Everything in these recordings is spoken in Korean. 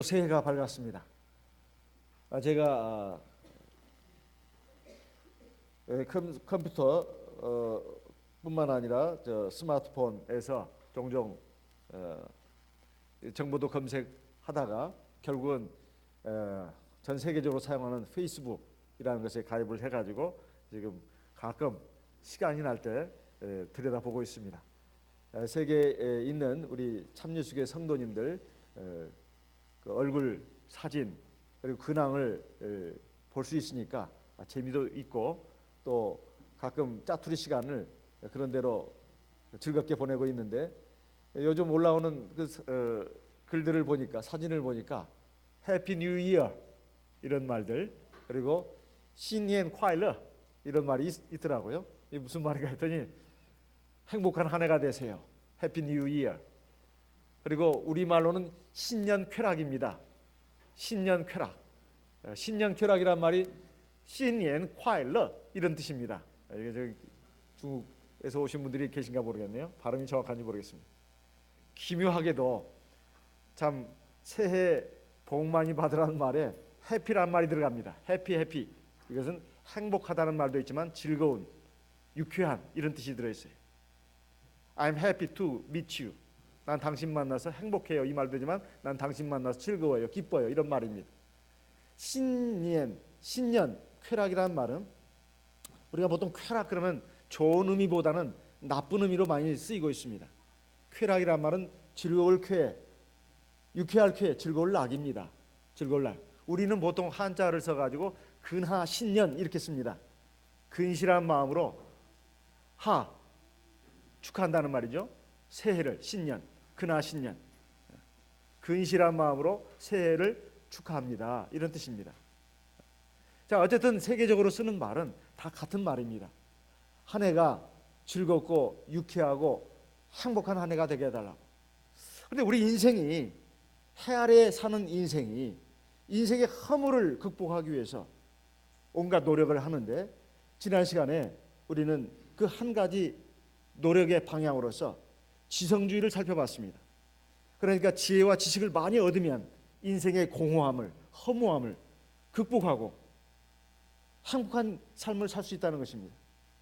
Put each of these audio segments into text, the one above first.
새해가 밝았습니다. 제가 컴퓨터 뿐만 아니라 스마트폰에서 종종 정보도 검색하다가 결국은 전 세계적으로 사용하는 페이스북이라는 것에 가입을 해가지고 지금 가끔 시간이 날 때 들여다보고 있습니다. 세계에 있는 우리 참여수교 성도님들 그 얼굴 사진 그리고 근황을 볼 수 있으니까 재미도 있고 또 가끔 짜투리 시간을 그런 대로 즐겁게 보내고 있는데, 요즘 올라오는 글들을 보니까, 사진을 보니까 해피 뉴 이어 이런 말들, 그리고 신년 콰일러 이런 말이 있더라고요. 이게 무슨 말인가 했더니 행복한 한 해가 되세요. 해피 뉴 이어. 그리고 우리말로는 신년 쾌락입니다. 신년 쾌락. 신년 쾌락이란 말이 신년 콰일러 이런 뜻입니다. 이게 저 중국에서 오신 분들이 계신가 모르겠네요. 발음이 정확한지 모르겠습니다. 기묘하게도 참 새해 복 많이 받으라는 말에 해피란 말이 들어갑니다. 해피. 이것은 행복하다는 말도 있지만 즐거운, 유쾌한 이런 뜻이 들어있어요. I'm happy to meet you. 난 당신 만나서 행복해요 이 말도 되지만 난 당신 만나서 즐거워요, 기뻐요 이런 말입니다. 신년 쾌락이라는 말은 우리가 보통 쾌락 그러면 좋은 의미보다는 나쁜 의미로 많이 쓰이고 있습니다. 쾌락이란 말은 즐거울 쾌, 유쾌할 쾌, 즐거울 낙입니다. 즐거울 낙. 우리는 보통 한자를 써가지고 근하 신년 이렇게 씁니다. 근실한 마음으로 하 축하한다는 말이죠. 새해를 신년, 근하 신년, 근실한 마음으로 새해를 축하합니다 이런 뜻입니다. 자, 어쨌든 세계적으로 쓰는 말은 다 같은 말입니다. 한 해가 즐겁고 유쾌하고 행복한 한 해가 되게 해달라고. 그런데 우리 인생이, 해 아래 사는 인생이 인생의 허물을 극복하기 위해서 온갖 노력을 하는데, 지난 시간에 우리는 그 한 가지 노력의 방향으로서 지성주의를 살펴봤습니다. 그러니까 지혜와 지식을 많이 얻으면 인생의 공허함을, 허무함을 극복하고 행복한 삶을 살 수 있다는 것입니다.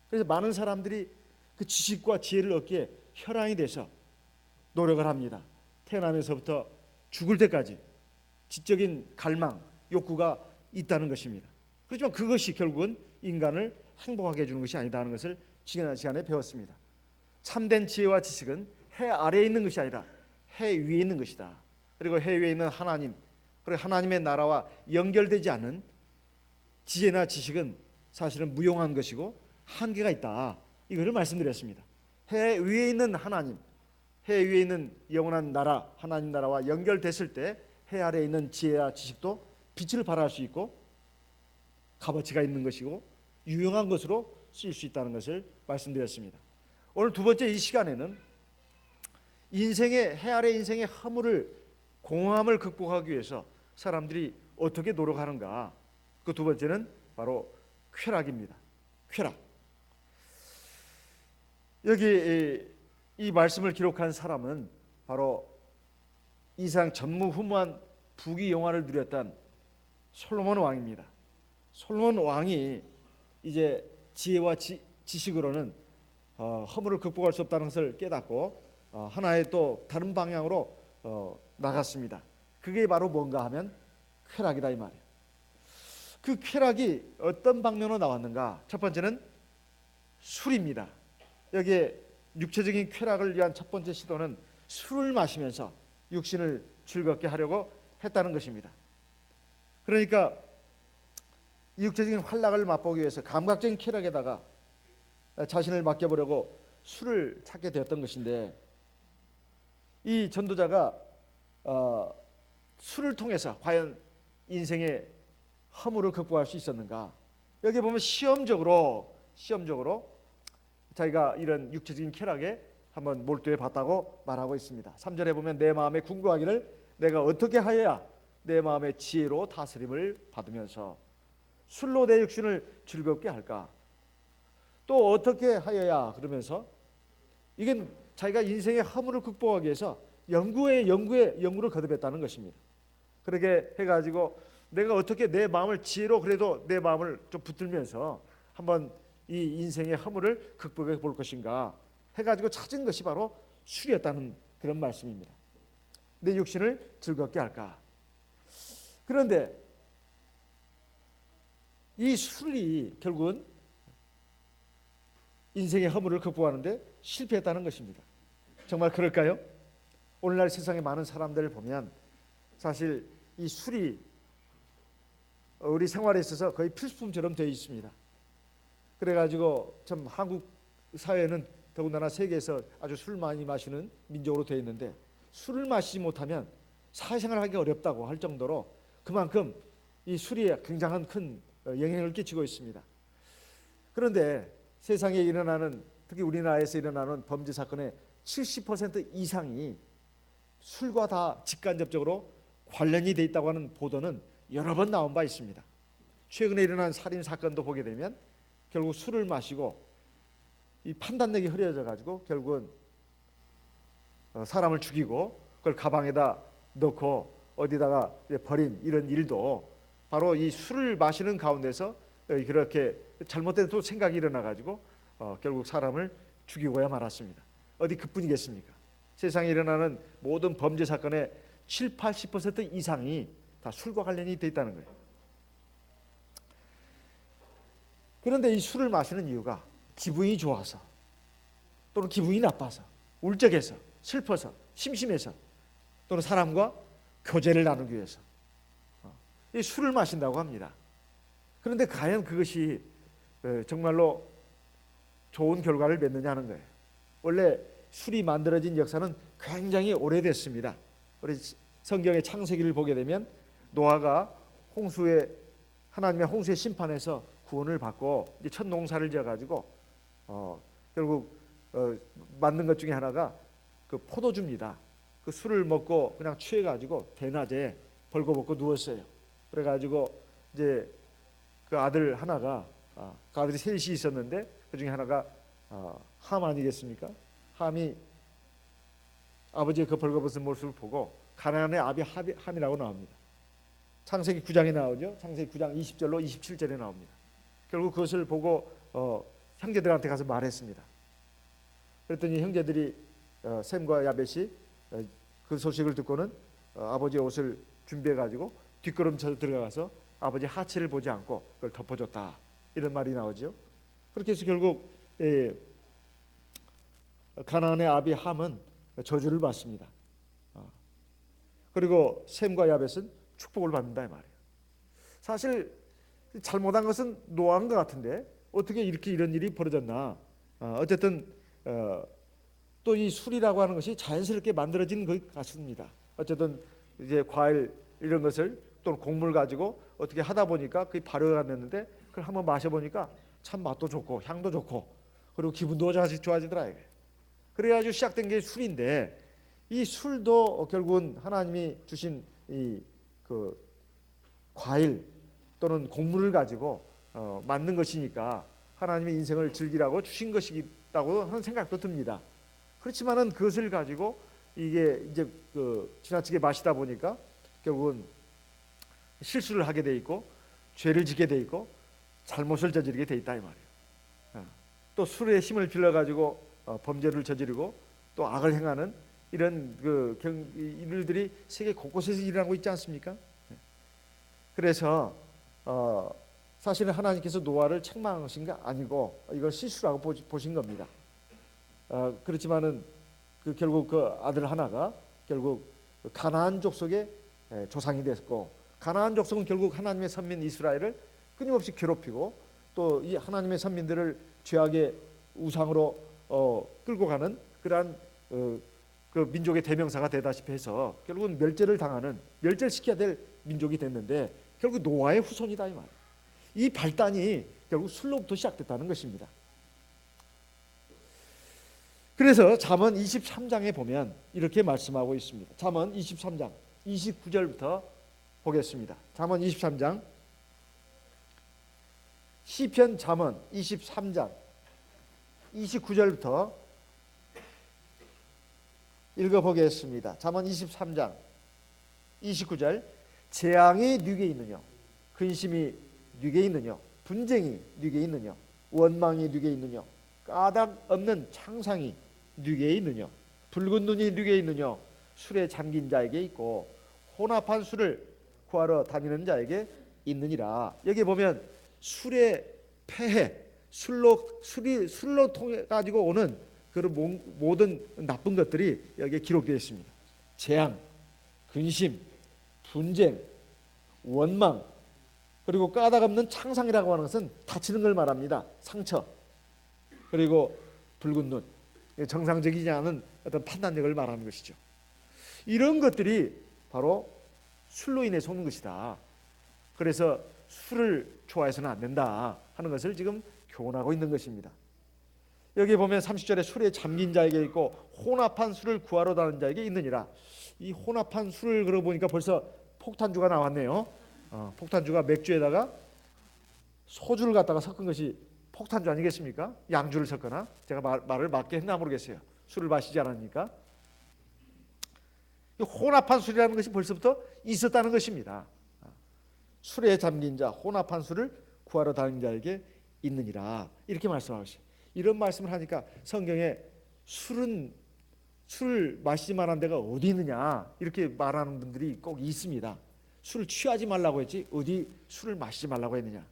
그래서 많은 사람들이 그 지식과 지혜를 얻기에 혈안이 돼서 노력을 합니다. 태어나면서부터 죽을 때까지 지적인 갈망, 욕구가 있다는 것입니다. 그렇지만 그것이 결국은 인간을 행복하게 해주는 것이 아니다는 것을 지난 시간에 배웠습니다. 참된 지혜와 지식은 해 아래에 있는 것이 아니라 해 위에 있는 것이다. 그리고 해 위에 있는 하나님, 그리고 하나님의 나라와 연결되지 않은 지혜나 지식은 사실은 무용한 것이고 한계가 있다. 이것을 말씀드렸습니다. 해 위에 있는 하나님, 해 위에 있는 영원한 나라, 하나님 나라와 연결됐을 때 해 아래에 있는 지혜와 지식도 빛을 발할 수 있고 값어치가 있는 것이고 유용한 것으로 쓰일 수 있다는 것을 말씀드렸습니다. 오늘 두 번째 이 시간에는 해 아래 인생의 허물을, 공허함을 극복하기 위해서 사람들이 어떻게 노력하는가. 그 두 번째는 바로 쾌락입니다. 쾌락. 여기 이 말씀을 기록한 사람은 바로 이상 전무후무한 부귀 영화를 누렸던 솔로몬 왕입니다. 솔로몬 왕이 이제 지혜와 지식으로는 허물을 극복할 수 없다는 것을 깨닫고 하나의 또 다른 방향으로 나갔습니다. 그게 바로 뭔가 하면 쾌락이다 이 말이에요. 그 쾌락이 어떤 방면으로 나왔는가? 첫 번째는 술입니다. 여기에 육체적인 쾌락을 위한 첫 번째 시도는 술을 마시면서 육신을 즐겁게 하려고 했다는 것입니다. 그러니까 육체적인 활락을 맛보기 위해서 감각적인 쾌락에다가 자신을 맡겨보려고 술을 찾게 되었던 것인데, 이 전도자가 술을 통해서 과연 인생의 허물을 극복할 수 있었는가? 여기 보면 시험적으로 자기가 이런 육체적인 쾌락에 한번 몰두해 봤다고 말하고 있습니다. 3절에 보면 내 마음에 궁구하기를 내가 어떻게 하여야 내 마음의 지혜로 다스림을 받으면서 술로 내 육신을 즐겁게 할까? 또 어떻게 하여야, 그러면서 이게 자기가 인생의 허물을 극복하기 위해서 연구를 거듭했다는 것입니다. 그렇게 해가지고 내가 어떻게 내 마음을 지혜로 그래도 내 마음을 좀 붙들면서 한번 이 인생의 허물을 극복해 볼 것인가 해가지고 찾은 것이 바로 술이었다는 그런 말씀입니다. 내 육신을 즐겁게 할까. 그런데 이 술이 결국은 인생의 허물을 극복하는데 실패했다는 것입니다. 정말 그럴까요? 오늘날 세상에 많은 사람들을 보면 사실 이 술이 우리 생활에 있어서 거의 필수품처럼 되어 있습니다. 그래가지고 참 한국 사회는 더군다나 세계에서 아주 술 많이 마시는 민족으로 되어 있는데 술을 마시지 못하면 사회생활하기 어렵다고 할 정도로 그만큼 이 술이 굉장한 큰 영향을 끼치고 있습니다. 그런데 세상에 일어나는 특히 우리나라에서 일어나는 범죄 사건의 70% 이상이 술과 다 직간접적으로 관련이 돼 있다고 하는 보도는 여러 번 나온 바 있습니다. 최근에 일어난 살인 사건도 보게 되면 결국 술을 마시고 이 판단력이 흐려져 가지고 결국은 사람을 죽이고 그걸 가방에다 넣고 어디다가 버린 이런 일도 바로 이 술을 마시는 가운데서 그렇게 잘못된 또 생각이 일어나 가지고 결국 사람을 죽이고야 말았습니다. 어디 그뿐이겠습니까? 세상에 일어나는 모든 범죄 사건의 7, 80% 이상이 다 술과 관련이 돼 있다는 거예요. 그런데 이 술을 마시는 이유가 기분이 좋아서 또는 기분이 나빠서 울적해서 슬퍼서 심심해서 또는 사람과 교제를 나누기 위해서 이 술을 마신다고 합니다. 그런데 과연 그것이 정말로 좋은 결과를 맺느냐는 거예요. 원래 술이 만들어진 역사는 굉장히 오래됐습니다. 우리 성경의 창세기를 보게 되면 노아가 하나님의 홍수의 심판에서 구원을 받고 이제 첫 농사를 지어가지고 결국 만든 것 중에 하나가 그 포도주입니다. 그 술을 먹고 그냥 취해가지고 대낮에 벌거벗고 누웠어요. 그래가지고 이제 그 아들 하나가 그 아들이 셋이 있었는데 그 중에 하나가 함 아니겠습니까? 함이 아버지의 그 벌거벗은 모습을 보고 가나안의 아비 함이라고 나옵니다. 창세기 9장에 나오죠. 창세기 9장 20절로 27절에 나옵니다. 결국 그것을 보고 형제들한테 가서 말했습니다. 그랬더니 형제들이 셈과 야벳이 그 소식을 듣고는 아버지의 옷을 준비해 가지고 뒷걸음쳐서 들어가서 아버지 하체를 보지 않고 그걸 덮어줬다 이런 말이 나오죠. 그렇게 해서 결국 가나안의 아비 함은 저주를 받습니다. 그리고 셈과 야벳은 축복을 받는다 이 말이에요. 사실 잘못한 것은 노아인 것 같은데 어떻게 이렇게 이런 일이 벌어졌나. 어쨌든 또 이 술이라고 하는 것이 자연스럽게 만들어진 것 같습니다. 어쨌든 이제 과일 이런 것을 또는 곡물 가지고 어떻게 하다 보니까 그게 발효가 됐는데 그걸 한번 마셔보니까 참 맛도 좋고 향도 좋고 그리고 기분도 좋아지더라. 그래가지고 시작된 게 술인데 이 술도 결국은 하나님이 주신 이 그 과일 또는 곡물을 가지고 만든 것이니까 하나님의 인생을 즐기라고 주신 것이라고 하는 생각도 듭니다. 그렇지만은 그것을 가지고 이게 이제 지나치게 마시다 보니까 결국은 실수를 하게 돼 있고 죄를 짓게 돼 있고 잘못을 저지르게 돼 있다 이 말이에요. 또 술의 힘을 빌려 가지고 범죄를 저지르고 또 악을 행하는 이런 일들이 세계 곳곳에서 일어나고 있지 않습니까? 그래서 사실은 하나님께서 노아를 책망하신 게 아니고 이걸 실수라고 보신 겁니다. 그렇지만은 결국 그 아들 하나가 결국 가나안 족속의 조상이 됐고 가나안 족속은 결국 하나님의 선민 이스라엘을 끊임없이 괴롭히고 또 이 하나님의 선민들을 죄악의 우상으로 끌고 가는 그러한 그 민족의 대명사가 되다시피 해서 결국은 멸절시켜야 될 민족이 됐는데 결국 노아의 후손이다 이 말이에요. 이 발단이 결국 술로부터 시작됐다는 것입니다. 그래서 잠언 23장에 보면 이렇게 말씀하고 있습니다. 잠언 23장 29절부터 보겠습니다. 잠언 23장 시편 잠언 23장 29절부터 읽어보겠습니다. 잠언 23장 29절 재앙이 네게 있느냐, 근심이 네게 있느냐, 분쟁이 네게 있느냐, 원망이 네게 있느냐, 까닭 없는 창상이 네게 있느냐, 붉은 눈이 네게 있느냐, 술에 잠긴 자에게 있고 혼합한 술을 구하러 다니는 자에게 있느니라. 여기 보면 술의 폐해, 술로 통해 가지고 오는 그런 모든 나쁜 것들이 여기에 기록되어 있습니다. 재앙, 근심, 분쟁, 원망, 그리고 까닭 없는 창상이라고 하는 것은 다치는 걸 말합니다. 상처, 그리고 붉은 눈, 정상적이지 않은 어떤 판단력을 말하는 것이죠. 이런 것들이 바로 술로 인해서 오는 것이다. 그래서 술을 좋아해서는 안 된다 하는 것을 지금 교훈하고 있는 것입니다. 여기 보면 30절에 술에 잠긴 자에게 있고 혼합한 술을 구하러 다니는 자에게 있느니라. 이 혼합한 술을 그러고 보니까 벌써 폭탄주가 나왔네요. 폭탄주가 맥주에다가 소주를 갖다가 섞은 것이 폭탄주 아니겠습니까? 양주를 섞거나, 제가 말을 맞게 했나 모르겠어요. 술을 마시지 않으니까. 혼합한 술이라는 것이 벌써부터 있었다는 것입니다. 술에 잠긴 자, 혼합한 술을 구하러 다니는 자에게 있느니라, 이렇게 말씀하고 있어요. 이런 말씀을 하니까 성경에 술을 마시지 말라는 데가 어디 있느냐 이렇게 말하는 분들이 꼭 있습니다. 술을 취하지 말라고 했지 어디 술을 마시지 말라고 했느냐.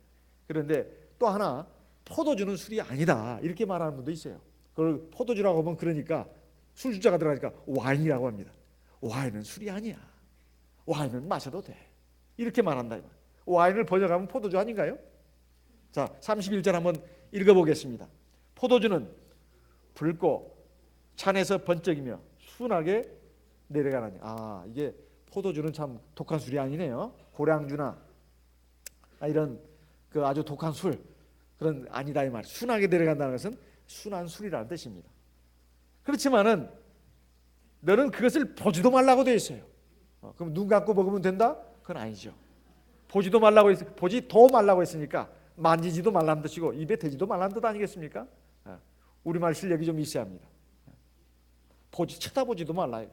그런데 또 하나, 포도주는 술이 아니다 이렇게 말하는 분도 있어요. 그걸 포도주라고 하면 그러니까 술주자가 들어가니까 와인이라고 합니다. 와인은 술이 아니야. 와인은 마셔도 돼. 이렇게 말한다. 와인을 번역하면 포도주 아닌가요? 자, 31절 한번 읽어보겠습니다. 포도주는 붉고 잔에서 번쩍이며 순하게 내려가나니. 이게 포도주는 참 독한 술이 아니네요. 고량주나 이런 그 아주 독한 술, 그런 아니다 이 말. 순하게 내려간다는 것은 순한 술이라는 뜻입니다. 그렇지만은 너는 그것을 보지도 말라고 되어 있어요. 그럼 눈 감고 먹으면 된다? 그건 아니죠. 보지도 말라고 했으니까 만지지도 말라는 뜻이고 입에 대지도 말라는 뜻 아니겠습니까? 우리말 실력이 좀 있어야 합니다. 쳐다보지도 말라요.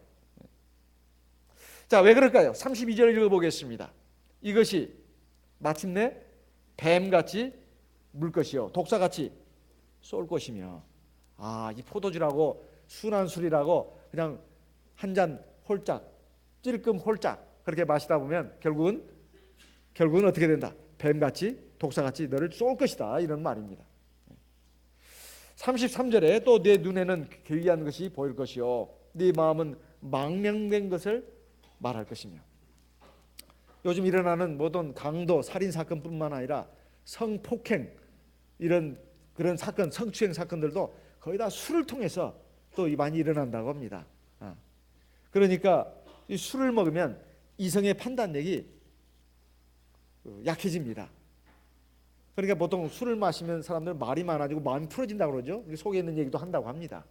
자, 왜 그럴까요? 32절 읽어보겠습니다. 이것이 마침내 뱀같이 물 것이요 독사같이 쏠 것이며. 이 포도주라고 순한 술이라고 그냥 한 잔 홀짝, 찔끔 홀짝 그렇게 마시다 보면 결국은 어떻게 된다? 뱀같이 독사같이 너를 쏠 것이다, 이런 말입니다. 33절에 또 내 눈에는 괴이한 것이 보일 것이요 네 마음은 망명된 것을 말할 것이며. 요즘 일어나는 모든 강도, 살인 사건뿐만 아니라 성폭행, 그런 사건, 성추행 사건들도 거의 다 술을 통해서 또 많이 일어난다고 합니다. 그러니까 이 술을 먹으면 이성의 판단력이 약해집니다. 그러니까 보통 술을 마시면 사람들은 말이 많아지고 마음이 풀어진다고 그러죠. 속에 있는 얘기도 한다고 합니다.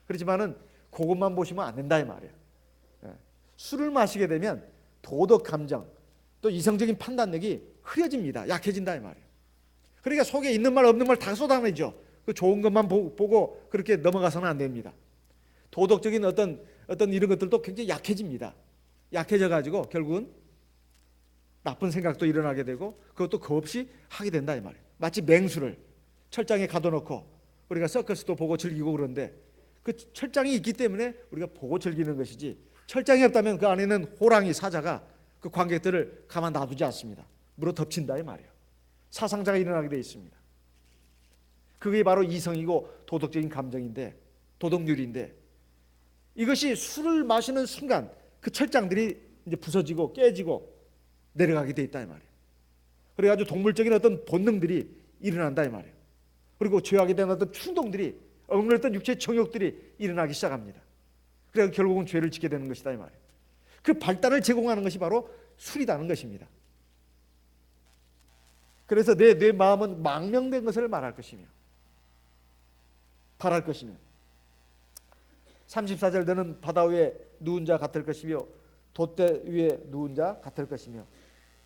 그렇지만은 그것만 보시면 안 된다 이 말이에요. 술을 마시게 되면 도덕 감정, 또 이성적인 판단력이 흐려집니다. 약해진다 이 말이에요. 그러니까 속에 있는 말 없는 말 다 쏟아내죠. 그 좋은 것만 보고 그렇게 넘어가서는 안 됩니다. 도덕적인 어떤 이런 것들도 굉장히 약해집니다. 약해져 가지고 결국은 나쁜 생각도 일어나게 되고 그것도 겁없이 하게 된다 이 말이에요. 마치 맹수를 철장에 가둬놓고 우리가 서커스도 보고 즐기고 그런데 그 철장이 있기 때문에 우리가 보고 즐기는 것이지, 철장이 없다면 그 안에는 호랑이, 사자가 그 관객들을 가만 놔두지 않습니다. 물어 덮친다 이 말이에요. 사상자가 일어나게 되어 있습니다. 그게 바로 이성이고 도덕적인 감정인데, 도덕률인데, 이것이 술을 마시는 순간 그 철장들이 이제 부서지고 깨지고 내려가게 돼 있다 이 말이에요. 그래가지고 동물적인 어떤 본능들이 일어난다 이 말이에요. 그리고 죄하게 되는 어떤 충동들이, 억눌렸던 육체의 정욕들이 일어나기 시작합니다. 그래서 결국은 죄를 짓게 되는 것이다 이 말이에요. 그 발단을 제공하는 것이 바로 술이라는 것입니다. 그래서 내 마음은 망명된 것을 말할 것이며 바랄 것이며. 34절 너는 바다 위에 누운 자 같을 것이며 돛대 위에 누운 자 같을 것이며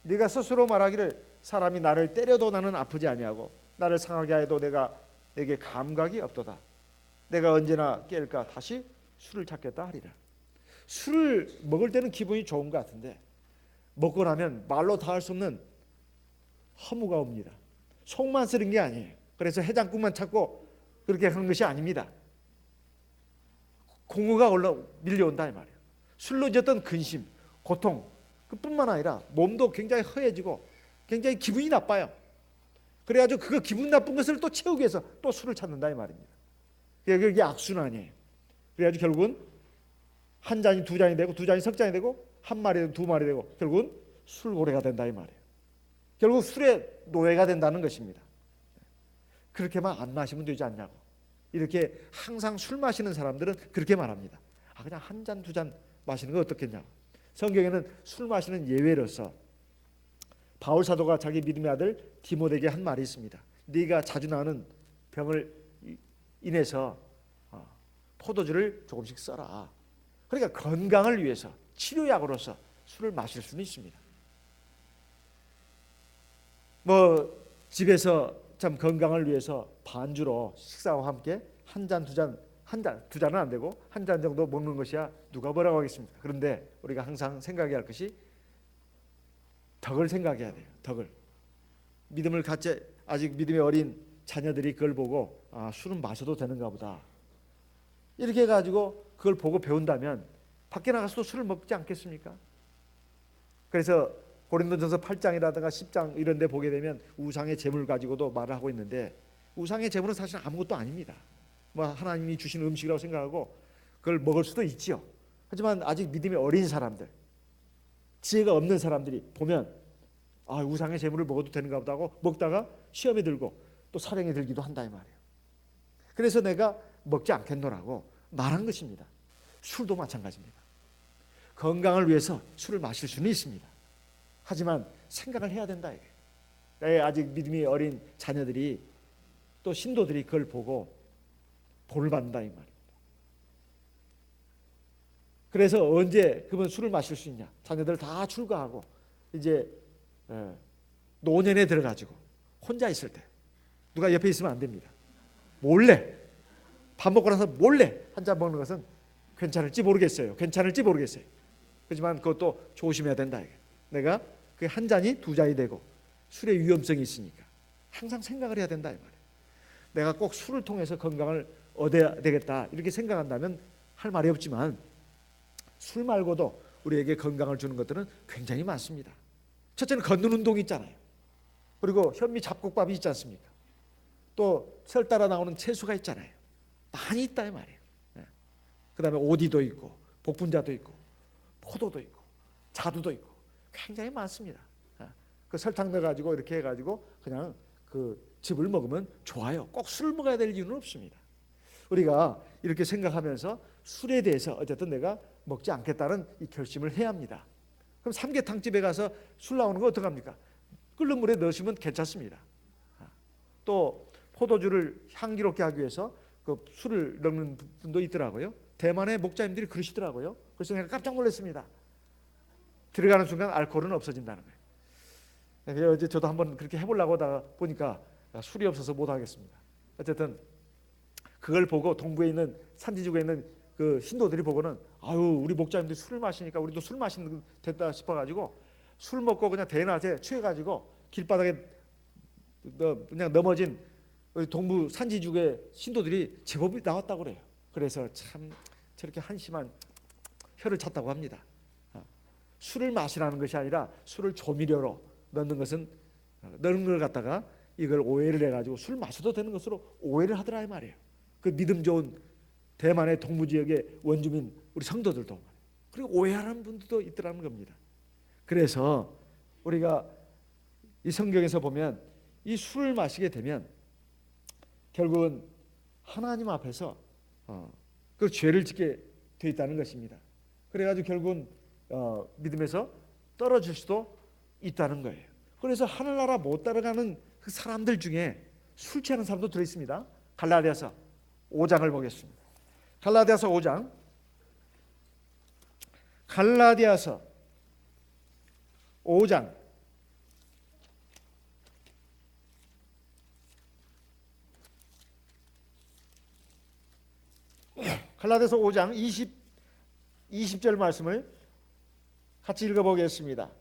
네가 스스로 말하기를 사람이 나를 때려도 나는 아프지 아니하고 나를 상하게 하여도 내게 감각이 없도다. 내가 언제나 깰까 다시 술을 찾겠다 하리라. 술을 먹을 때는 기분이 좋은 것 같은데 먹고 나면 말로 다 할 수 없는 허무가 옵니다. 속만 쓰는 게 아니에요. 그래서 해장국만 찾고 그렇게 하는 것이 아닙니다. 공허가 밀려온다 이 말이에요. 술로 졌던 근심, 고통 그뿐만 아니라 몸도 굉장히 허해지고 굉장히 기분이 나빠요. 그래가지고 그거 기분 나쁜 것을 또 채우기 위해서 또 술을 찾는다 이 말입니다. 그게 악순환이에요. 그래가지고 결국은 한 잔이 두 잔이 되고 두 잔이 석 잔이 되고 한 마리 두 마리 되고 결국은 술고래가 된다 이 말이에요. 결국 술의 노예가 된다는 것입니다. 그렇게만 안 마시면 되지 않냐고. 이렇게 항상 술 마시는 사람들은 그렇게 말합니다. 그냥 한 잔 두 잔 마시는 거 어떻겠냐고. 성경에는 술 마시는 예외로서 바울 사도가 자기 믿음의 아들 디모데에게 한 말이 있습니다. 네가 자주 나는 병을 인해서 포도주를 조금씩 써라. 그러니까 건강을 위해서 치료약으로서 술을 마실 수는 있습니다. 뭐 집에서 참 건강을 위해서 반주로 식사와 함께 한 잔 두 잔은 안 되고 한 잔 정도 먹는 것이야 누가 뭐라고 하겠습니까? 그런데 우리가 항상 생각해야 할 것이 덕을 생각해야 돼요. 덕을. 믿음을 갖지 아직 믿음이 어린 자녀들이 그걸 보고 술은 마셔도 되는가 보다. 이렇게 해가지고 그걸 보고 배운다면 밖에 나가서도 술을 먹지 않겠습니까? 그래서 고린도전서 8장이라든가 10장 이런 데 보게 되면 우상의 재물 가지고도 말을 하고 있는데 우상의 재물은 사실 아무것도 아닙니다. 뭐 하나님이 주신 음식이라고 생각하고 그걸 먹을 수도 있지요. 하지만 아직 믿음이 어린 사람들, 지혜가 없는 사람들이 보면 우상의 재물을 먹어도 되는가 보다 하고 먹다가 시험에 들고 또 사령에 들기도 한다 이 말이에요. 그래서 내가 먹지 않겠노라고 말한 것입니다. 술도 마찬가지입니다. 건강을 위해서 술을 마실 수는 있습니다. 하지만 생각을 해야 된다 이게. 아직 믿음이 어린 자녀들이 또 신도들이 그걸 보고 본을 받는다 이 말입니다. 그래서 언제 그분 술을 마실 수 있냐? 자녀들 다 출가하고 이제 노년에 들어가지고 혼자 있을 때 누가 옆에 있으면 안 됩니다. 몰래 밥 먹고 나서 몰래 한 잔 먹는 것은 괜찮을지 모르겠어요. 하지만 그것도 조심해야 된다 이게. 내가 그 한 잔이 두 잔이 되고 술의 위험성이 있으니까 항상 생각을 해야 된다 이 말이에요. 내가 꼭 술을 통해서 건강을 얻어야 되겠다 이렇게 생각한다면 할 말이 없지만 술 말고도 우리에게 건강을 주는 것들은 굉장히 많습니다. 첫째는 걷는 운동이 있잖아요. 그리고 현미 잡곡밥이 있지 않습니까? 또 설 따라 나오는 채소가 있잖아요. 많이 있다 이 말이에요. 그 다음에 오디도 있고 복분자도 있고 포도도 있고 자두도 있고 굉장히 많습니다. 그 설탕 넣어가지고 이렇게 해가지고 그냥 그 즙을 먹으면 좋아요. 꼭 술을 먹어야 될 이유는 없습니다. 우리가 이렇게 생각하면서 술에 대해서 어쨌든 내가 먹지 않겠다는 이 결심을 해야 합니다. 그럼 삼계탕집에 가서 술 나오는 거 어떡합니까? 끓는 물에 넣으시면 괜찮습니다. 또 포도주를 향기롭게 하기 위해서 그 술을 넣는 분도 있더라고요. 대만의 목자님들이 그러시더라고요. 그래서 내가 깜짝 놀랐습니다. 들어가는 순간 알코올은 없어진다는 거예요. 어제 저도 한번 그렇게 해보려고 하다가 보니까 술이 없어서 못 하겠습니다. 어쨌든 그걸 보고 동부에 있는 산지주에 있는 그 신도들이 보고는 우리 목자님들이 술을 마시니까 우리도 술 마시는 됐다 싶어가지고 술 먹고 그냥 대낮에 취해가지고 길바닥에 그냥 넘어진 우리 동부 산지주의 신도들이 제법 나왔다고 그래요. 그래서 참 저렇게 한심한 혀를 찼다고 합니다. 술을 마시라는 것이 아니라 술을 조미료로 넣는 것은 넣는 걸 갖다가 이걸 오해를 해가지고 술 마셔도 되는 것으로 오해를 하더라 이 말이에요. 그 믿음 좋은 대만의 동부 지역의 원주민 우리 성도들도 그리고 오해하는 분들도 있더라는 겁니다. 그래서 우리가 이 성경에서 보면 이 술을 마시게 되면 결국은 하나님 앞에서 그 죄를 짓게 돼 있다는 것입니다. 그래가지고 결국은 믿음에서 떨어질 수도 있다는 거예요. 그래서 하늘나라 못 따라가는 그 사람들 중에 술 취하는 사람도 들어있습니다. 갈라디아서 5장을 보겠습니다. 갈라디아서 5장. 갈라디아서 5장 20절 말씀을 같이 읽어보겠습니다.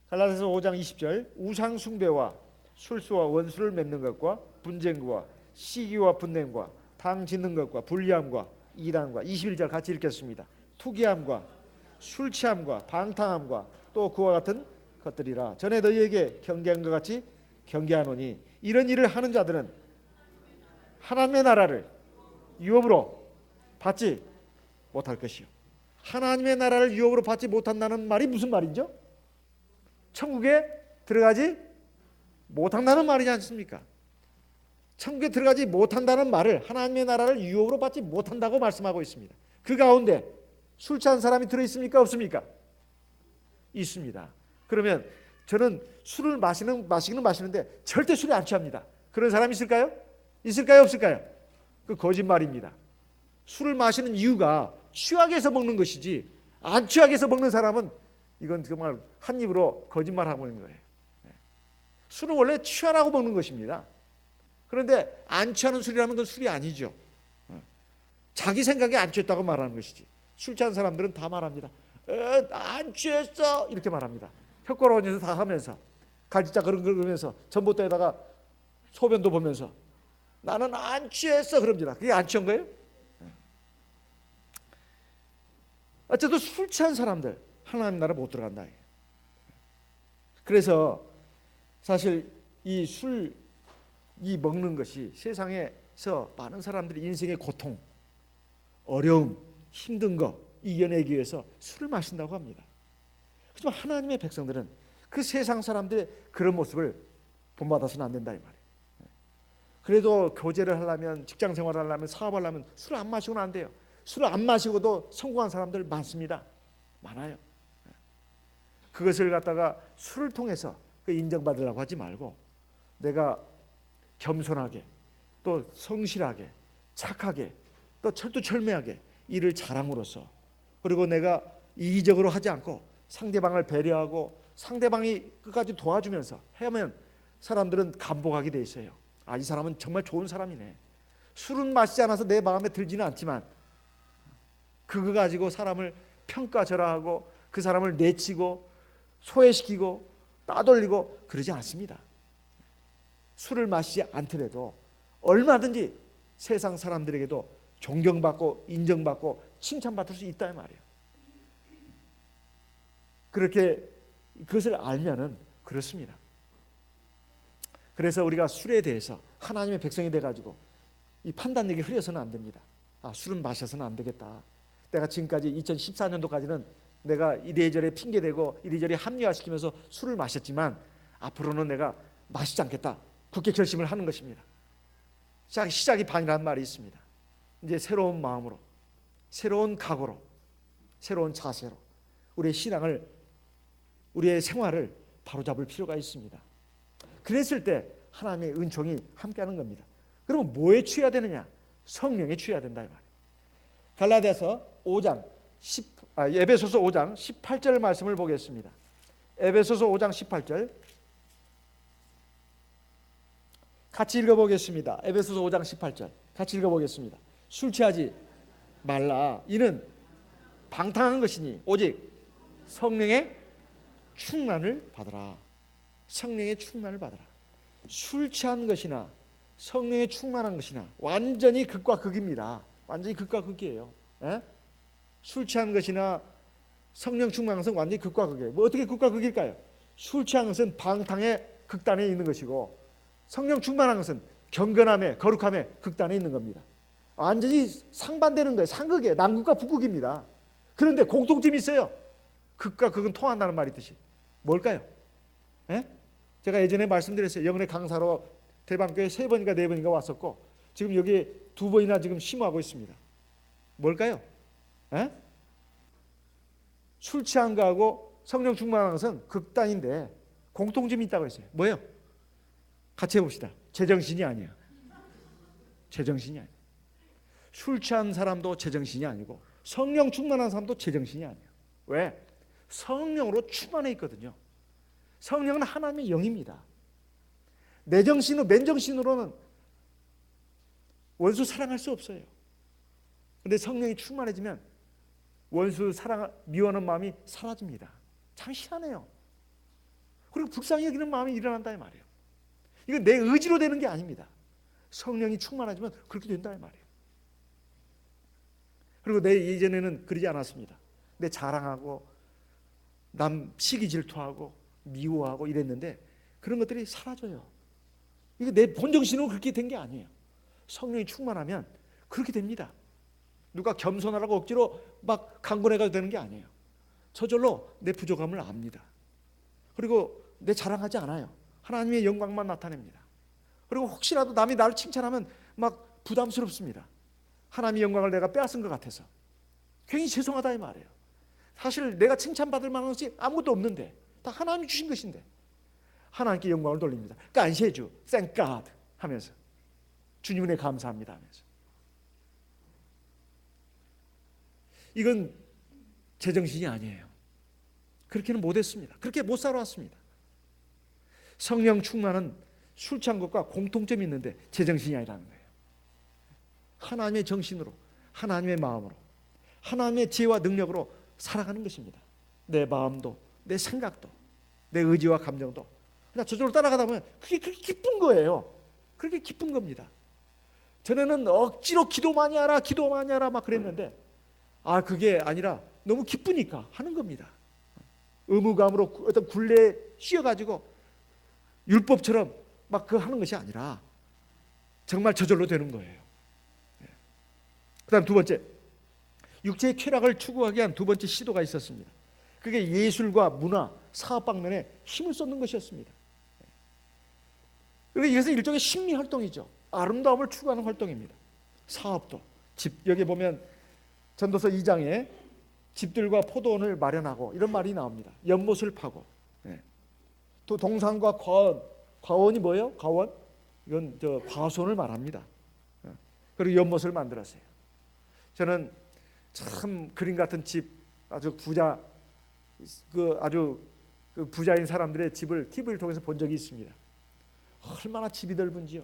갈라디아서 5장 20절 우상 숭배와 술수와 원수를 맺는 것과 분쟁과 시기와 분냄과 당 짓는 것과 불리함과 이단과 21절 같이 읽겠습니다. 투기함과 술 취함과 방탕함과 또 그와 같은 것들이라. 전에 너희에게 경계한 것 같이 경계하노니 이런 일을 하는 자들은 하나님의 나라를 유업으로 받지 못할 것이요. 하나님의 나라를 유업으로 받지 못한다는 말이 무슨 말이죠? 천국에 들어가지 못한다는 말이지 않습니까? 천국에 들어가지 못한다는 말을 하나님의 나라를 유업으로 받지 못한다고 말씀하고 있습니다. 그 가운데 술 취한 사람이 들어있습니까? 없습니까? 있습니다. 그러면 저는 술을 마시는데 절대 술이 안 취합니다. 그런 사람이 있을까요? 있을까요? 없을까요? 그 거짓말입니다. 술을 마시는 이유가 취하게 해서 먹는 것이지 안 취하게 해서 먹는 사람은 이건 정말 한 입으로 거짓말하고 있는 거예요. 술은 원래 취하라고 먹는 것입니다. 그런데 안 취하는 술이라면 그건 술이 아니죠. 자기 생각에 안 취했다고 말하는 것이지. 술 취한 사람들은 다 말합니다. 안 취했어 이렇게 말합니다. 혀꼬라지에서 다 하면서 갈지자 그러면서 전봇대에다가 소변도 보면서 나는 안 취했어 그럽니다. 그게 안 취한 거예요? 어쨌든 술 취한 사람들 하나님 나라 못 들어간다. 그래서 사실 이 먹는 것이 세상에서 많은 사람들이 인생의 고통, 어려움, 힘든 거 이겨내기 위해서 술을 마신다고 합니다. 하지만 하나님의 백성들은 그 세상 사람들의 그런 모습을 본받아서는 안 된다 이 말이에요. 그래도 교제를 하려면 직장 생활을 하려면 사업을 하려면 술을 안 마시고는 안 돼요. 술을 안 마시고도 성공한 사람들 많습니다. 많아요. 그것을 갖다가 술을 통해서 인정받으려고 하지 말고 내가 겸손하게 또 성실하게 착하게 또 철두철미하게 일을 잘함으로써 그리고 내가 이기적으로 하지 않고 상대방을 배려하고 상대방이 끝까지 도와주면서 하면 사람들은 감복하게 돼 있어요. 아, 이 사람은 정말 좋은 사람이네. 술은 마시지 않아서 내 마음에 들지는 않지만 그거 가지고 사람을 평가절하하고 그 사람을 내치고 소외시키고 따돌리고 그러지 않습니다. 술을 마시지 않더라도 얼마든지 세상 사람들에게도 존경받고 인정받고 칭찬받을 수 있다 이 말이에요. 그렇게 그것을 알면은 그렇습니다. 그래서 우리가 술에 대해서 하나님의 백성이 돼가지고 이 판단력이 흐려서는 안 됩니다. 아, 술은 마셔서는 안 되겠다. 내가 지금까지 2014년도까지는 내가 이래저래 핑계대고 이래저래 합리화시키면서 술을 마셨지만 앞으로는 내가 마시지 않겠다. 굳게 결심을 하는 것입니다. 시작이 반이라는 말이 있습니다. 이제 새로운 마음으로, 새로운 각오로, 새로운 자세로 우리의 신앙을, 우리의 생활을 바로잡을 필요가 있습니다. 그랬을 때 하나님의 은총이 함께하는 겁니다. 그러면 뭐에 취해야 되느냐? 성령에 취해야 된다 이 말이에요. 갈라디아서 5장 에베소서 5장 18절 말씀을 보겠습니다. 에베소서 5장 18절 같이 읽어보겠습니다. 에베소서 5장 18절 같이 읽어보겠습니다. 술 취하지 말라. 이는 방탕한 것이니 오직 성령의 충만을 받으라. 성령의 충만을 받으라. 술 취한 것이나 성령의 충만한 것이나 완전히 극과 극입니다. 완전히 극과 극이에요. 에? 술 취한 것이나 성령 충만한 것은 완전히 극과 극이에요. 뭐 어떻게 극과 극일까요? 술 취한 것은 방탕의 극단에 있는 것이고 성령 충만한 것은 경건함의 거룩함의 극단에 있는 겁니다. 완전히 상반되는 거예요. 상극이에요. 남극과 북극입니다. 그런데 공통점이 있어요. 극과 극은 통한다는 말이 있듯이. 뭘까요? 에? 제가 예전에 말씀드렸어요. 영혼의 강사로 대방교회 3번인가 4번인가 왔었고 지금 여기 2번이나 지금 심호하고 있습니다. 뭘까요? 에? 술 취한 거하고 성령 충만한 것은 극단인데 공통점이 있다고 했어요. 뭐예요? 같이 해봅시다. 제정신이 아니야. 제정신이 아니야. 술 취한 사람도 제정신이 아니고 성령 충만한 사람도 제정신이 아니야. 왜? 성령으로 충만해 있거든요. 성령은 하나님의 영입니다. 내 정신으로 맨정신으로는 원수 사랑할 수 없어요. 그런데 성령이 충만해지면 원수 사랑 미워하는 마음이 사라집니다. 참 희한해요. 그리고 불쌍히 여기는 마음이 일어난다 이 말이에요. 이건 내 의지로 되는 게 아닙니다. 성령이 충만하지만 그렇게 된다 이 말이에요. 그리고 내 예전에는 그러지 않았습니다. 내 자랑하고 남 시기 질투하고 미워하고 이랬는데 그런 것들이 사라져요. 이게 내 본정신으로 그렇게 된 게 아니에요. 성령이 충만하면 그렇게 됩니다. 누가 겸손하라고 억지로 막 강권해가지고 되는 게 아니에요. 저절로 내 부족함을 압니다. 그리고 내 자랑하지 않아요. 하나님의 영광만 나타냅니다. 그리고 혹시라도 남이 나를 칭찬하면 막 부담스럽습니다. 하나님의 영광을 내가 빼앗은 것 같아서 괜히 죄송하다 이 말이에요. 사실 내가 칭찬받을 만한 것이 아무것도 없는데 다 하나님이 주신 것인데 하나님께 영광을 돌립니다.感谢주, thank God 하면서 주님 은혜 감사합니다 하면서. 이건 제정신이 아니에요. 그렇게는 못했습니다. 그렇게 못 살아왔습니다. 성령 충만은 술 취한 것과 공통점이 있는데 제정신이 아니라는 거예요. 하나님의 정신으로, 하나님의 마음으로, 하나님의 지혜와 능력으로 살아가는 것입니다. 내 마음도, 내 생각도, 내 의지와 감정도 그냥 저절로 따라가다 보면 그게 그렇게 기쁜 거예요. 그렇게 기쁜 겁니다. 전에는 억지로 기도 많이 하라, 기도 많이 하라 막 그랬는데 그게 아니라 너무 기쁘니까 하는 겁니다. 의무감으로 어떤 굴레에 씌어가지고 율법처럼 막 그 하는 것이 아니라 정말 저절로 되는 거예요. 그 다음 두 번째, 육체의 쾌락을 추구하기 위한 두 번째 시도가 있었습니다. 그게 예술과 문화, 사업 방면에 힘을 쏟는 것이었습니다. 그리고 이것은 일종의 심리 활동이죠. 아름다움을 추구하는 활동입니다. 사업도 여기 보면 전도서 2장에 집들과 포도원을 마련하고 이런 말이 나옵니다. 연못을 파고. 또 동산과 과원이 뭐예요? 과원? 이건 과수원을 말합니다. 그리고 연못을 만들었어요. 저는 참 그림 같은 집, 아주 아주 부자인 사람들의 집을 TV를 통해서 본 적이 있습니다. 얼마나 집이 넓은지요.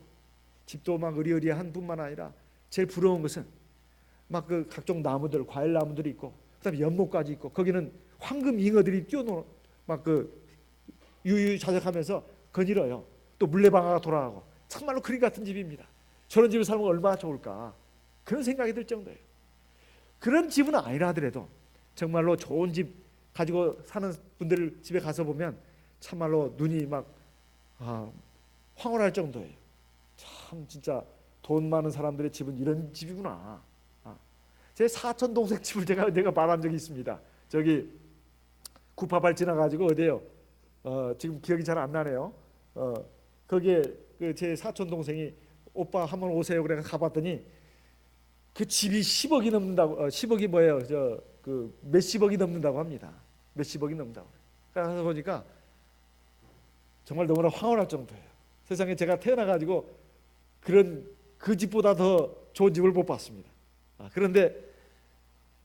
집도 막 으리으리한 뿐만 아니라 제일 부러운 것은 막 그 각종 나무들, 과일 나무들이 있고, 그다음에 연못까지 있고, 거기는 황금 잉어들이 뛰어노 막 유유자적하면서 거닐어요. 또 물레방아가 돌아가고 참말로 그림 같은 집입니다. 저런 집에 살면 얼마나 좋을까 그런 생각이 들 정도예요. 그런 집은 아니라 하더라도 정말로 좋은 집 가지고 사는 분들 집에 가서 보면 참말로 눈이 막 황홀할 정도예요. 참 진짜 돈 많은 사람들의 집은 이런 집이구나. 제 사촌 동생 집을 내가 말한 적이 있습니다. 저기 구파발 지나가지고 어디에요? 지금 기억이 잘 안 나네요. 거기에 제 사촌 동생이 오빠 한번 오세요. 그래 가봤더니 그 집이 10억이 넘는다고. 10억이 뭐예요? 몇십억이 넘는다고 합니다. 몇십억이 넘는다고. 그래서 보니까 정말 너무나 황홀할 정도예요. 세상에 제가 태어나가지고 그 집보다 더 좋은 집을 못 봤습니다. 그런데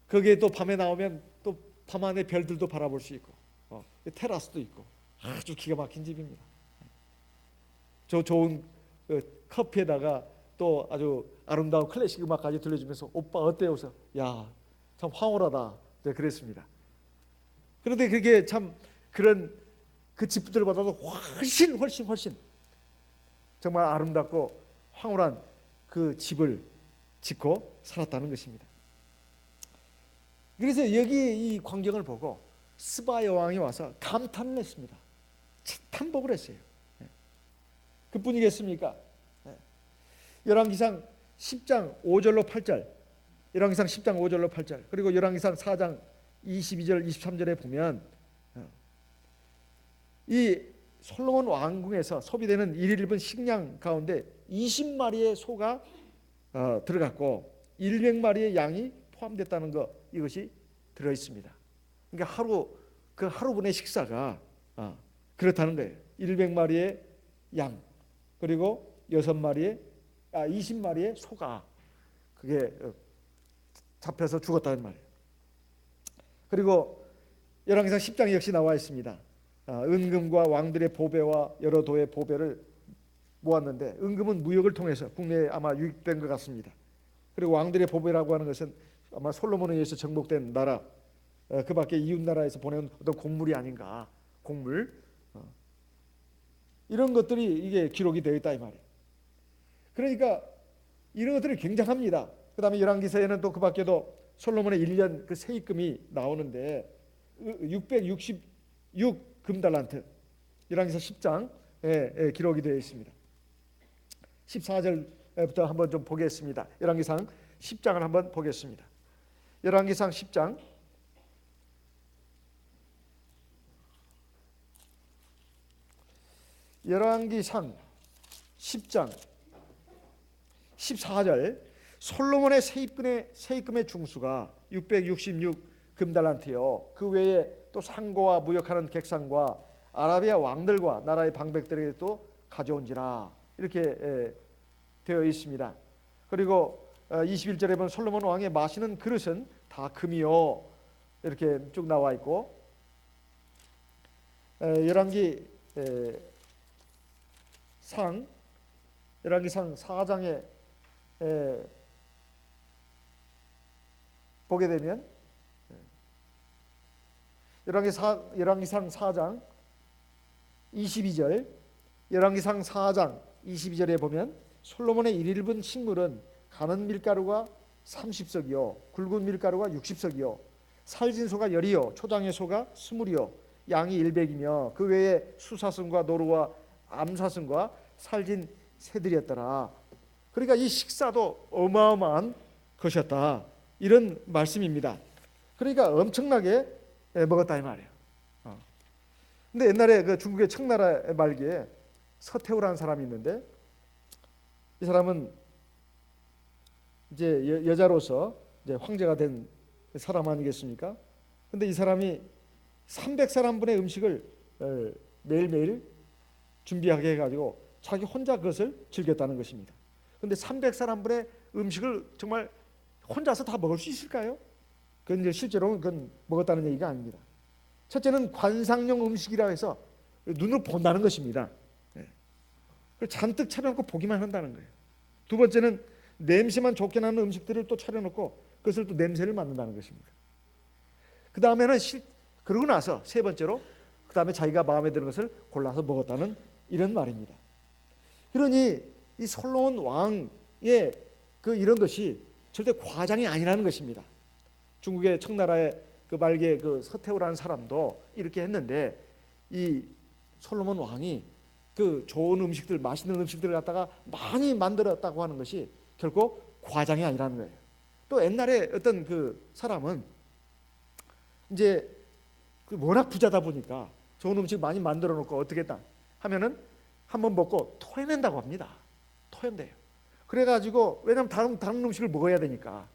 거기에 또 밤에 나오면 또 밤하늘 별들도 바라볼 수 있고 테라스도 있고 아주 기가 막힌 집입니다. 좋은 커피에다가 또 아주 아름다운 클래식 음악까지 들려주면서 오빠 어때요? 그래서 참 황홀하다. 네, 그랬습니다. 그런데 그게 참 그 집들보다도 훨씬 정말 아름답고 황홀한 그 집을 짓고 살았다는 것입니다. 그래서 여기 이 광경을 보고 스바 여왕이 와서 감탄을 했습니다. 탐복을 했어요. 그뿐이겠습니까? 열왕기상 10장 5절로 8절, 열왕기상 10장 5절로 8절, 그리고 열왕기상 4장 22절 23절에 보면 이 솔로몬 왕궁에서 소비되는 1일 1분 식량 가운데 20마리의 소가 들어갔고 100마리의 양이 포함됐다는 것, 이것이 들어 있습니다. 그러니까 하루분의 식사가 그렇다는 거예요. 100마리의 양, 그리고 20마리의 소가 그게 잡혀서 죽었다는 말이에요. 그리고 열왕기상 10장에 역시 나와 있습니다. 은금과 왕들의 보배와 여러 도의 보배를 모았는데, 은금은 무역을 통해서 국내에 아마 유입된 것 같습니다. 그리고 왕들의 보배라고 하는 것은 아마 솔로몬에 의해서 정복된 나라, 그 밖에 이웃 나라에서 보내온 어떤 곡물이 아닌가. 곡물. 이런 것들이 이게 기록이 되어 있다 이 말이에요. 그러니까 이런 것들이 굉장합니다. 그 다음에 열왕기서에는 또 그 밖에도 솔로몬의 1년 그 세입금이 나오는데 666 금달란트, 열왕기서 10장에 기록이 되어 있습니다. 14절부터 한번 좀 보겠습니다. 열왕기상 10장을 한번 보겠습니다. 열왕기상 10장 열왕기상 10장 14절 솔로몬의 세입금의 중수가 666 금달란트요. 그 외에 또 상고와 무역하는 객상과 아라비아 왕들과 나라의 방백들에게 또 가져온지라 이렇게 되어 있습니다. 그리고 21절에 보면 솔로몬 왕의 마시는 그릇은 다 금이요 이렇게 쭉 나와 있고 열왕기상 4장에 보게 되면 열왕기상 4장 22절 열왕기상 4장 22절에 보면 솔로몬의 1인분 식물은 가는 밀가루가 30석이요 굵은 밀가루가 60석이요 살진 소가 10이요 초장의 소가 20이요 양이 100이며 그 외에 수사슴과 노루와 암사슴과 살진 새들이었더라. 그러니까 이 식사도 어마어마한 것이었다 이런 말씀입니다. 그러니까 엄청나게 먹었다 이 말이에요. 근데 옛날에 그 중국의 청나라 말기에 서태후라는 사람이 있는데 이 사람은 이제 여자로서 이제 황제가 된 사람 아니겠습니까? 근데 이 사람이 300사람분의 음식을 매일매일 준비하게 해가지고 자기 혼자 그것을 즐겼다는 것입니다. 근데 300사람분의 음식을 정말 혼자서 다 먹을 수 있을까요? 그건 이제 실제로는 그건 먹었다는 얘기가 아닙니다. 첫째는 관상용 음식이라 해서 눈으로 본다는 것입니다. 잔뜩 차려놓고 보기만 한다는 거예요. 두 번째는 냄새만 좋게 나는 음식들을 또 차려놓고 그것을 또 냄새를 맡는다는 것입니다. 그 다음에는 그러고 나서 세 번째로 그 다음에 자기가 마음에 드는 것을 골라서 먹었다는 이런 말입니다. 그러니 이 솔로몬 왕의 그 이런 것이 절대 과장이 아니라는 것입니다. 중국의 청나라의 그 말기에 그 서태후라는 사람도 이렇게 했는데 이 솔로몬 왕이 그 좋은 음식들, 맛있는 음식들을 갖다가 많이 만들었다고 하는 것이 결코 과장이 아니라는 거예요. 또 옛날에 어떤 그 사람은 이제 그 워낙 부자다 보니까 좋은 음식 많이 만들어 놓고 어떻게 했다 하면은 한번 먹고 토해낸다고 합니다. 토해낸대요. 그래가지고 왜냐하면 다른 음식을 먹어야 되니까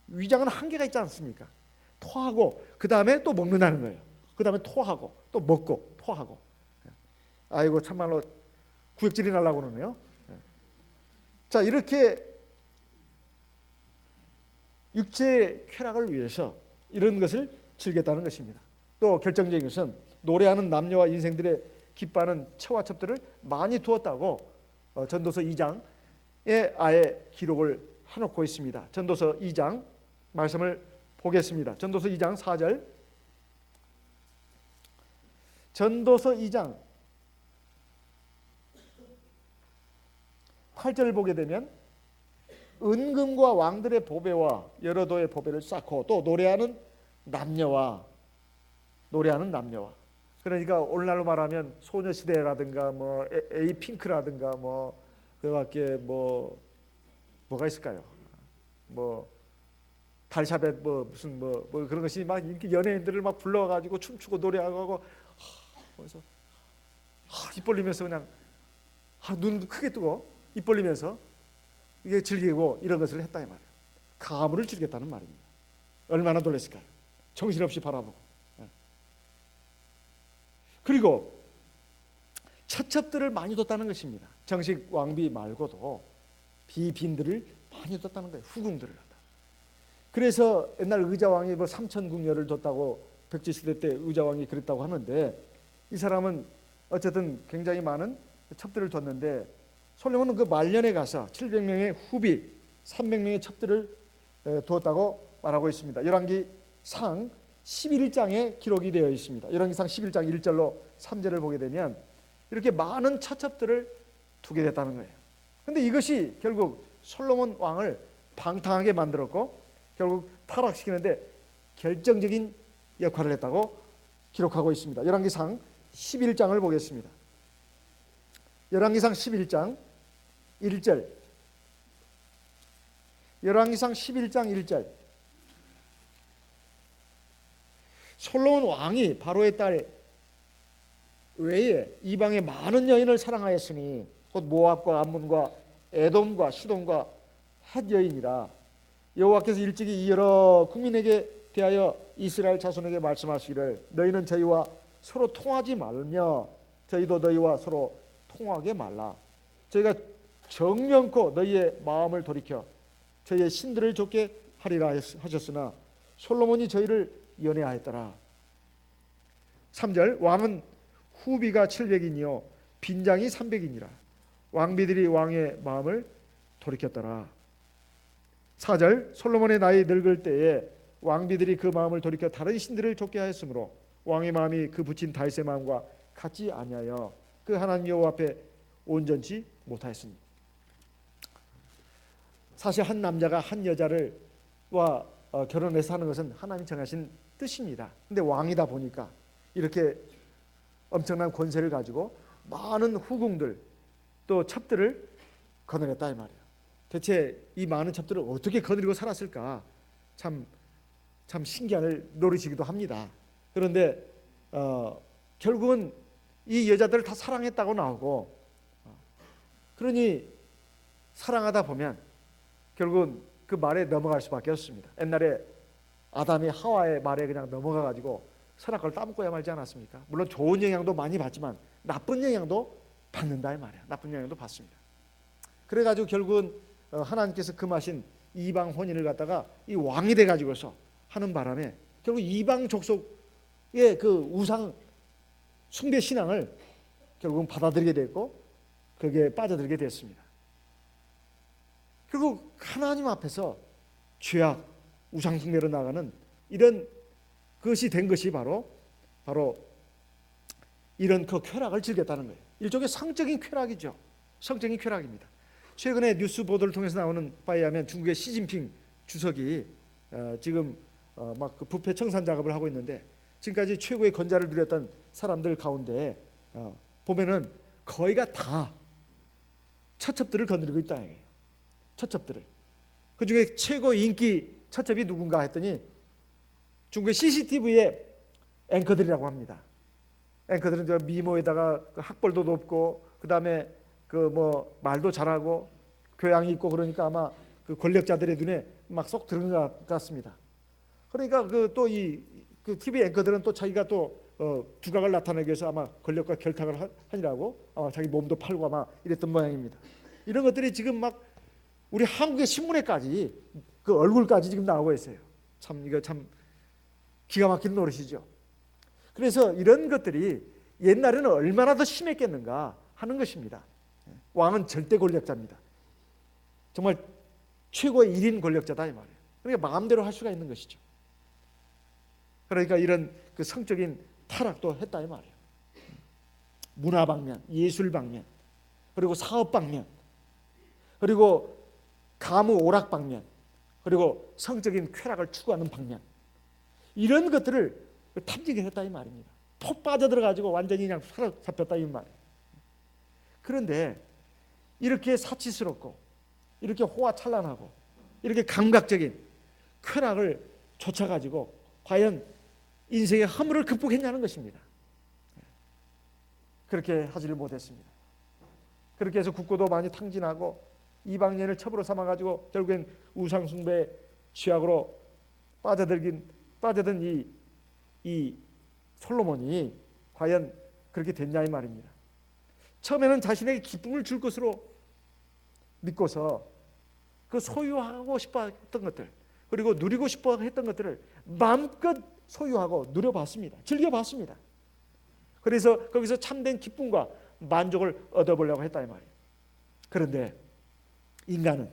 위장은 한계가 있지 않습니까? 토하고 그 다음에 또 먹는다는 거예요. 그 다음에 토하고 또 먹고 토하고. 아이고 참말로 구역질이 나려고 그러네요. 자 이렇게 육체의 쾌락을 위해서 이런 것을 즐겼다는 것입니다. 또 결정적인 것은 노래하는 남녀와 인생들의 기뻐하는 처와첩들을 많이 두었다고 전도서 2장에 아예 기록을 해놓고 있습니다. 전도서 2장 말씀을 보겠습니다. 전도서 2장 4절 전도서 2장 8절을 보게 되면 은금과 왕들의 보배와 여러 도의 보배를 쌓고 또 노래하는 남녀와 그러니까 오늘날로 말하면 소녀시대라든가 뭐 에이핑크라든가 뭐 그밖에 뭐가 있을까요? 뭐 달샤벳 뭐 무슨 뭐 그런 것이 막 이렇게 연예인들을 막 불러가지고 춤추고 노래하고 그래서 입 벌리면서 그냥 눈도 크게 뜨고 입 벌리면서 이게 즐기고 이런 것을 했다 이 말이에요. 가물을 즐겼다는 말입니다. 얼마나 놀랐을까요? 정신없이 바라보고. 그리고 처첩들을 많이 뒀다는 것입니다. 정식 왕비 말고도 비빈들을 많이 뒀다는 거예요. 후궁들을 갖다. 그래서 옛날 의자왕이 뭐 3,000궁녀를 뒀다고 백제시대 때 의자왕이 그랬다고 하는데 이 사람은 어쨌든 굉장히 많은 첩들을 뒀는데 솔로몬은 그 말년에 가서 700명의 후비 300명의 첩들을 두었다고 말하고 있습니다. 열왕기상 11장에 기록이 되어 있습니다. 열왕기상 11장 1절로 3절을 보게 되면 이렇게 많은 처첩들을 두게 됐다는 거예요. 근데 이것이 결국 솔로몬 왕을 방탕하게 만들었고 결국 타락시키는데 결정적인 역할을 했다고 기록하고 있습니다. 열왕기상 11장을 보겠습니다. 열왕기상 11장 1절. 열왕기상 11장 1절. 솔로몬 왕이 바로의 딸 외에 이방의 많은 여인을 사랑하였으니 곧 모압과 암몬과 에돔과 시돈과 헷 여인이라. 여호와께서 일찍이 이 여러 국민에게 대하여 이스라엘 자손에게 말씀하시기를 너희는 저희와 서로 통하지 말며 저희도 너희와 서로 통하게 말라. 저희가 정령코 너희의 마음을 돌이켜 저희의 신들을 좇게 하리라 하셨으나 솔로몬이 저희를 연애하였더라. 3절. 왕은 후비가 700인이요 빈장이 300이니라. 왕비들이 왕의 마음을 돌이켰더라. 4절. 솔로몬의 나이 늙을 때에 왕비들이 그 마음을 돌이켜 다른 신들을 좇게 하였으므로 왕의 마음이 그 붙인 다윗의 마음과 같지 아니하여 그 하나님 여호와 앞에 온전치 못하였으니. 사실 한 남자가 한 여자를 결혼해서 하는 것은 하나님 정하신 뜻입니다. 근데 왕이다 보니까 이렇게 엄청난 권세를 가지고 많은 후궁들 또 첩들을 거느렸다 이 말이에요. 대체 이 많은 첩들을 어떻게 거느리고 살았을까? 참 신기할 노릇이기도 합니다. 그런데 결국은 이 여자들을 다 사랑했다고 나오고, 그러니 사랑하다 보면 결국은 그 말에 넘어갈 수밖에 없습니다. 옛날에 아담이 하와의 말에 그냥 넘어가가지고 선악과를 따먹고야 말지 않았습니까? 물론 좋은 영향도 많이 받지만 나쁜 영향도 받는다 이 말이에요. 나쁜 영향도 받습니다. 그래가지고 결국은 하나님께서 금하신 이방 혼인을 갖다가 이 왕이 돼가지고서 하는 바람에 결국 이방 족속의 그 우상 숭배 신앙을 결국은 받아들이게 됐고 거기에 빠져들게 됐습니다. 결국 하나님 앞에서 죄악, 우상 숭배로 나가는 이런 것이 된 것이 바로 이런 그 쾌락을 즐겼다는 거예요. 일종의 성적인 쾌락이죠. 성적인 쾌락입니다. 최근에 뉴스 보도를 통해서 나오는 바에 의하면 중국의 시진핑 주석이 지금 막 그 부패 청산 작업을 하고 있는데 지금까지 최고의 권좌를 누렸던 사람들 가운데 보면은 거의가 다 처첩들을 거느리고 있다. 처첩들을. 그 중에 최고 인기 처첩이 누군가 했더니 중국의 CCTV의 앵커들이라고 합니다. 앵커들은 저 미모에다가 학벌도 높고 그 다음에 그 뭐 말도 잘하고 교양이 있고 그러니까 아마 그 권력자들의 눈에 막 쏙 들은 것 같습니다. 그러니까 그 또 이 그 TV 앵커들은 또 자기가 또 두각을 나타내기 위해서 아마 권력과 결탁을 하니라고 자기 몸도 팔고 아마 이랬던 모양입니다. 이런 것들이 지금 막 우리 한국의 신문에까지 그 얼굴까지 지금 나오고 있어요. 참 이거 참 기가 막힌 노릇이죠. 그래서 이런 것들이 옛날에는 얼마나 더 심했겠는가 하는 것입니다. 왕은 절대 권력자입니다. 정말 최고의 1인 권력자다 이 말이에요. 그러니까 마음대로 할 수가 있는 것이죠. 그러니까 이런 그 성적인 타락도 했다 이 말이에요. 문화 방면, 예술 방면, 그리고 사업 방면, 그리고 가무 오락 방면, 그리고 성적인 쾌락을 추구하는 방면, 이런 것들을 탐지게 했다 이 말입니다. 푹 빠져들어가지고 완전히 그냥 사로잡혔다 이 말이에요. 그런데 이렇게 사치스럽고 이렇게 호화찬란하고 이렇게 감각적인 쾌락을 쫓아가지고 과연 인생의 허물을 극복했냐는 것입니다. 그렇게 하지를 못했습니다. 그렇게 해서 국고도 많이 탕진하고 이방인을 첩으로 삼아가지고 결국엔 우상숭배 취약으로 빠져든 이 솔로몬이 과연 그렇게 됐냐 이 말입니다. 처음에는 자신에게 기쁨을 줄 것으로 믿고서 그 소유하고 싶어 했던 것들 그리고 누리고 싶어 했던 것들을 마음껏 소유하고 누려봤습니다. 즐겨봤습니다. 그래서 거기서 참된 기쁨과 만족을 얻어보려고 했다 이 말이에요. 그런데 인간은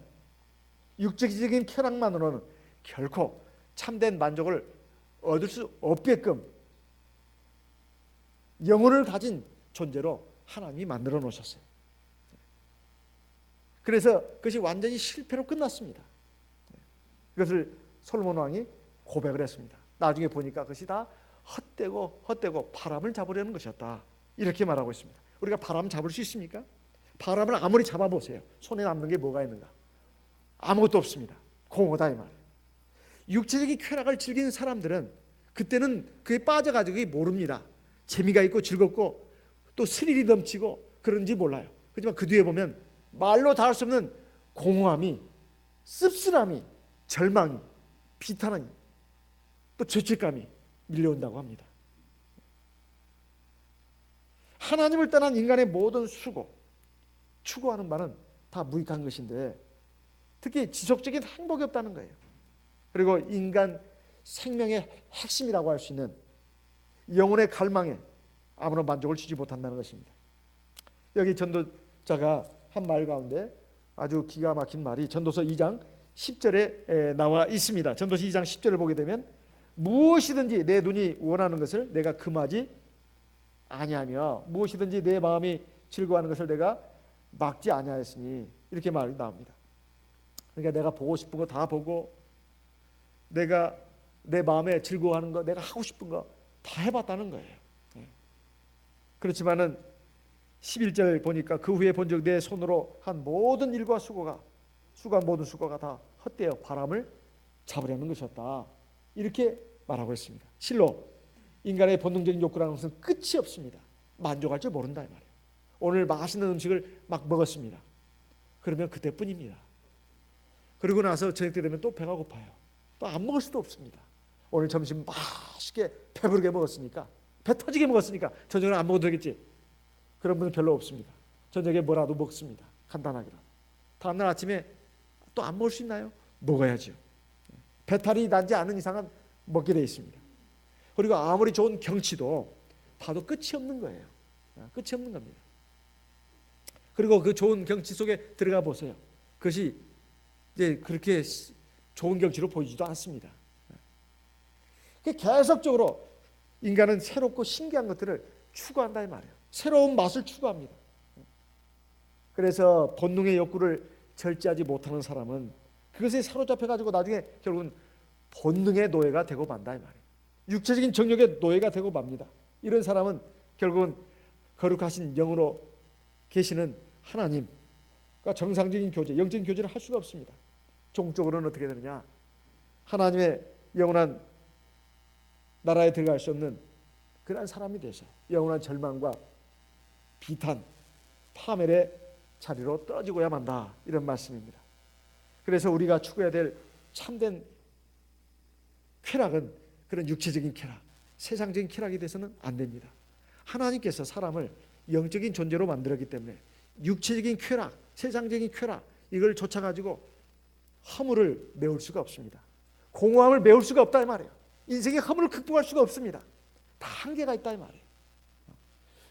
육적인 쾌락만으로는 결코 참된 만족을 얻을 수 없게끔 영혼을 가진 존재로 하나님이 만들어 놓으셨어요. 그래서 그것이 완전히 실패로 끝났습니다. 그것을 솔로몬 왕이 고백을 했습니다. 나중에 보니까 그것이 다 헛되고 바람을 잡으려는 것이었다. 이렇게 말하고 있습니다. 우리가 바람 잡을 수 있습니까? 바람을 아무리 잡아보세요. 손에 남는 게 뭐가 있는가? 아무것도 없습니다. 공허다 이 말이에요. 육체적인 쾌락을 즐기는 사람들은 그때는 그에 빠져가지고 모릅니다. 재미가 있고 즐겁고 또 스릴이 넘치고 그런지 몰라요. 하지만 그 뒤에 보면 말로 다 할 수 없는 공허함이, 씁쓸함이, 절망이, 비탄함이, 또 죄책감이 밀려온다고 합니다. 하나님을 떠난 인간의 모든 추구하는 바는 다 무익한 것인데 특히 지속적인 행복이 없다는 거예요. 그리고 인간 생명의 핵심이라고 할 수 있는 영혼의 갈망에 아무런 만족을 주지 못한다는 것입니다. 여기 전도자가 한 말 가운데 아주 기가 막힌 말이 전도서 2장 10절에 나와 있습니다. 전도서 2장 10절을 보게 되면 무엇이든지 내 눈이 원하는 것을 내가 금하지 아니하며 무엇이든지 내 마음이 즐거워하는 것을 내가 막지 아니하였으니 이렇게 말이 나옵니다. 그러니까 내가 보고 싶은 거 다 보고 내가 내 마음에 즐거워하는 거 내가 하고 싶은 거 다 해봤다는 거예요. 그렇지만은 11절 보니까 그 후에 본즉 내 손으로 한 모든 일과 모든 수고가 다 헛되어 바람을 잡으려는 것이었다. 이렇게 말하고 있습니다. 실로 인간의 본능적인 욕구라는 것은 끝이 없습니다. 만족할 줄 모른다 이 말이에요. 오늘 맛있는 음식을 막 먹었습니다. 그러면 그때뿐입니다. 그러고 나서 저녁 때 되면 또 배가 고파요. 또 안 먹을 수도 없습니다. 오늘 점심 맛있게 배부르게 먹었으니까 배 터지게 먹었으니까 저녁은 안 먹어도 되겠지. 그런 분은 별로 없습니다. 저녁에 뭐라도 먹습니다. 간단하게라도. 다음날 아침에 또 안 먹을 수 있나요? 먹어야죠. 배탈이 나지 않은 이상은 먹게 되어 있습니다. 그리고 아무리 좋은 경치도 봐도 끝이 없는 거예요. 끝이 없는 겁니다. 그리고 그 좋은 경치 속에 들어가 보세요. 그것이 이제 그렇게 좋은 경치로 보이지도 않습니다. 계속적으로 인간은 새롭고 신기한 것들을 추구한다 이 말이에요. 새로운 맛을 추구합니다. 그래서 본능의 욕구를 절제하지 못하는 사람은 그것에 사로잡혀 가지고 나중에 결국은 본능의 노예가 되고 만다 이 말이에요. 육체적인 정욕의 노예가 되고 맙니다. 이런 사람은 결국은 거룩하신 영으로 계시는 하나님과 정상적인 교제, 영적인 교제를 할 수가 없습니다. 종적으로는 어떻게 되느냐? 하나님의 영원한 나라에 들어갈 수 없는 그런 사람이 돼서 영원한 절망과 비탄, 파멸의 자리로 떨어지고야 만다. 이런 말씀입니다. 그래서 우리가 추구해야 될 참된 쾌락은 그런 육체적인 쾌락, 세상적인 쾌락이 돼서는 안 됩니다. 하나님께서 사람을 영적인 존재로 만들었기 때문에 육체적인 쾌락, 세상적인 쾌락 이걸 쫓아가지고 허물을 메울 수가 없습니다. 공허함을 메울 수가 없다 이 말이에요. 인생의 허물을 극복할 수가 없습니다. 다 한계가 있다 이 말이에요.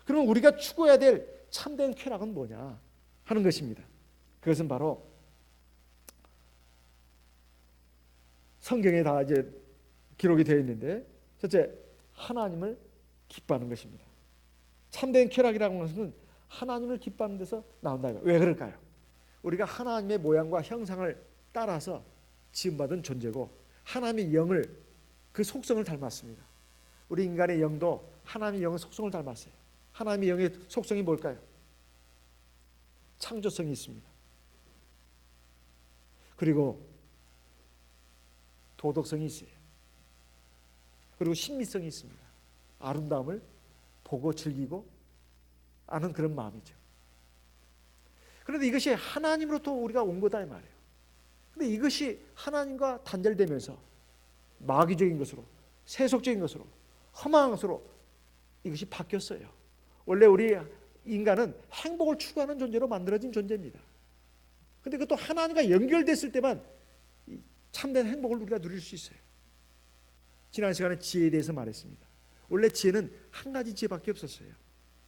그럼 우리가 추구해야 될 참된 쾌락은 뭐냐 하는 것입니다. 그것은 바로 성경에 다 이제 기록이 되어 있는데 첫째 하나님을 기뻐하는 것입니다. 참된 쾌락이라는 것은 하나님을 기뻐하는 데서 나온다. 왜 그럴까요? 우리가 하나님의 모양과 형상을 따라서 지음받은 존재고 하나님의 영을 그 속성을 닮았습니다. 우리 인간의 영도 하나님의 영의 속성을 닮았어요. 하나님의 영의 속성이 뭘까요? 창조성이 있습니다. 그리고 도덕성이 있어요. 그리고 신미성이 있습니다. 아름다움을 보고 즐기고 아는 그런 마음이죠. 그런데 이것이 하나님으로부터 우리가 온 거다 이 말이에요. 그런데 이것이 하나님과 단절되면서 마귀적인 것으로, 세속적인 것으로, 험한 것으로 이것이 바뀌었어요. 원래 우리 인간은 행복을 추구하는 존재로 만들어진 존재입니다. 그런데 그것도 하나님과 연결됐을 때만 참된 행복을 우리가 누릴 수 있어요. 지난 시간에 지혜에 대해서 말했습니다. 원래 지혜는 한 가지 지혜밖에 없었어요.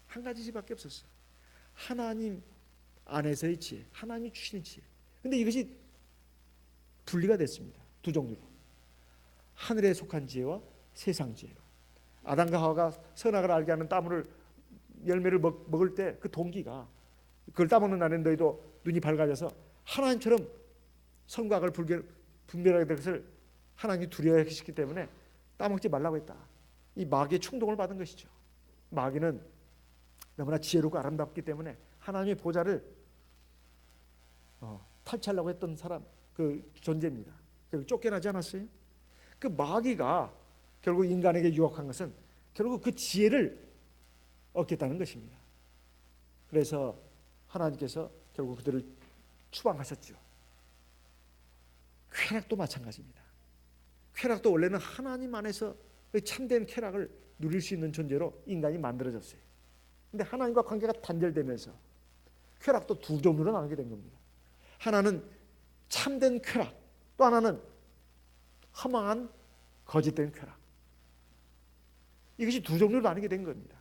한 가지 지혜밖에 없었어요. 하나님 안에서의 지혜, 하나님이 주시는 지혜. 그런데 이것이 분리가 됐습니다. 두 종류로. 하늘에 속한 지혜와 세상 지혜로. 아담과 하와가 선악을 알게 하는 나무를 열매를 먹을 때 그 동기가, 그걸 따먹는 날엔 너희도 눈이 밝아져서 하나님처럼 선과 악을 분별하게 될 것을 하나님이 두려워하시기 때문에 따먹지 말라고 했다. 이 마귀의 충동을 받은 것이죠. 마귀는 너무나 지혜롭고 아름답기 때문에 하나님의 보좌를 탈취하려고 했던 사람, 그 존재입니다. 결국 쫓겨나지 않았어요? 그 마귀가 결국 인간에게 유혹한 것은 결국 그 지혜를 얻겠다는 것입니다. 그래서 하나님께서 결국 그들을 추방하셨죠. 쾌락도 마찬가지입니다. 쾌락도 원래는 하나님 안에서 참된 쾌락을 누릴 수 있는 존재로 인간이 만들어졌어요. 그런데 하나님과 관계가 단절되면서 쾌락도 두 종류로 나누게 된 겁니다. 하나는 참된 쾌락, 또 하나는 허망한 거짓된 쾌락. 이것이 두 종류로 나누게 된 겁니다.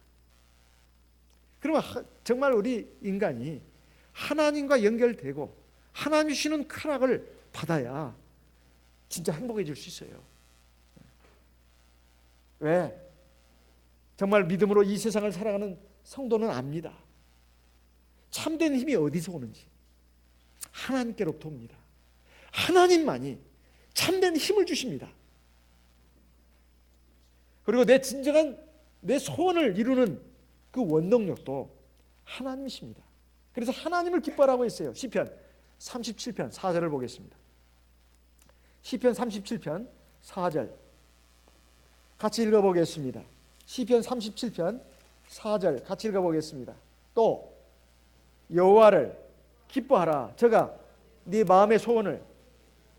그러면 정말 우리 인간이 하나님과 연결되고 하나님이 주시는 쾌락을 받아야 진짜 행복해질 수 있어요. 왜? 정말 믿음으로 이 세상을 살아가는 성도는 압니다. 참된 힘이 어디서 오는지 하나님께로부터 옵니다. 하나님만이 참된 힘을 주십니다. 그리고 내 진정한 내 소원을 이루는 그 원동력도 하나님이십니다. 그래서 하나님을 기뻐하라고 했어요. 시편 37편 4절을 보겠습니다. 시편 37편 4절 같이 읽어보겠습니다. 시편 37편 4절 같이 읽어보겠습니다. 또 여호와를 기뻐하라. 저가 네 마음의 소원을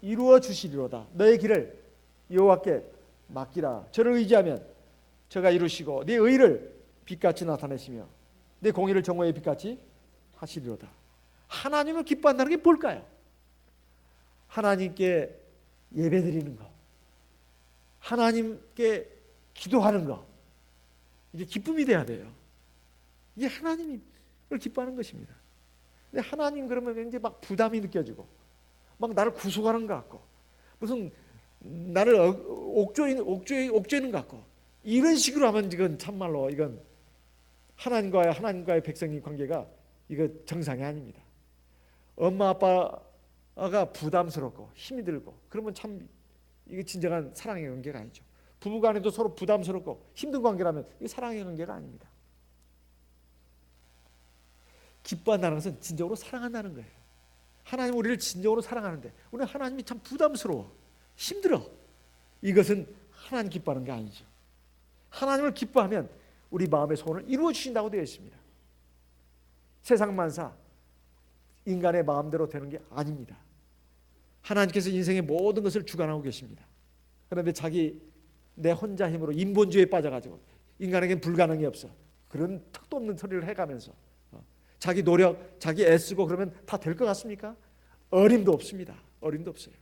이루어 주시리로다. 너의 길을 여호와께 맡기라. 저를 의지하면 저가 이루시고 네 의를 빛같이 나타내시며 내 공의를 정오의 빛같이 하시리로다. 하나님을 기뻐한다는 게 뭘까요? 하나님께 예배드리는 것, 하나님께 기도하는 것, 이게 기쁨이 돼야 돼요. 이게 하나님을 기뻐하는 것입니다. 근데 하나님 그러면 굉장히 막 부담이 느껴지고 막 나를 구속하는 것 같고 무슨 나를 옥죄이는 것 같고 이런 식으로 하면 이건 참말로 이건 하나님과의 백성의 관계가 이거 정상이 아닙니다. 엄마 아빠가 부담스럽고 힘이 들고 그러면 참 이게 진정한 사랑의 관계가 아니죠. 부부간에도 서로 부담스럽고 힘든 관계라면 이게 사랑의 관계가 아닙니다. 기뻐한다는 것은 진정으로 사랑한다는 거예요. 하나님 우리를 진정으로 사랑하는데 우리 하나님이 참 부담스러워, 힘들어. 이것은 하나님 기뻐하는 게 아니죠. 하나님을 기뻐하면 우리 마음의 소원을 이루어 주신다고 되어 있습니다. 세상 만사 인간의 마음대로 되는 게 아닙니다. 하나님께서 인생의 모든 것을 주관하고 계십니다. 그런데 내 혼자 힘으로 인본주의에 빠져가지고 인간에겐 불가능이 없어. 그런 턱도 없는 소리를 해가면서 자기 노력, 자기 애쓰고 그러면 다 될 것 같습니까? 어림도 없습니다. 어림도 없어요.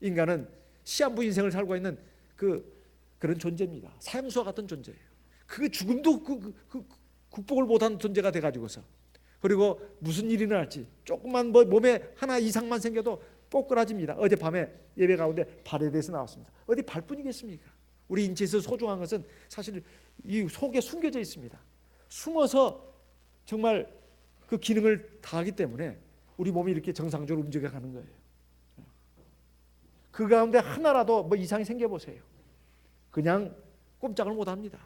인간은 시한부 인생을 살고 있는 그런 존재입니다. 사형수와 같은 존재예요. 그 죽음도 극복을 못한 존재가 돼가지고서 그리고 무슨 일이 날지 조금만 몸에 하나 이상만 생겨도 꼬꾸라집니다. 어젯밤에 예배 가운데 발에 대해서 나왔습니다. 어디 발뿐이겠습니까? 우리 인체에서 소중한 것은 사실 이 속에 숨겨져 있습니다. 숨어서 정말 그 기능을 다하기 때문에 우리 몸이 이렇게 정상적으로 움직여가는 거예요. 그 가운데 하나라도 이상이 생겨보세요. 그냥 꼼짝을 못합니다.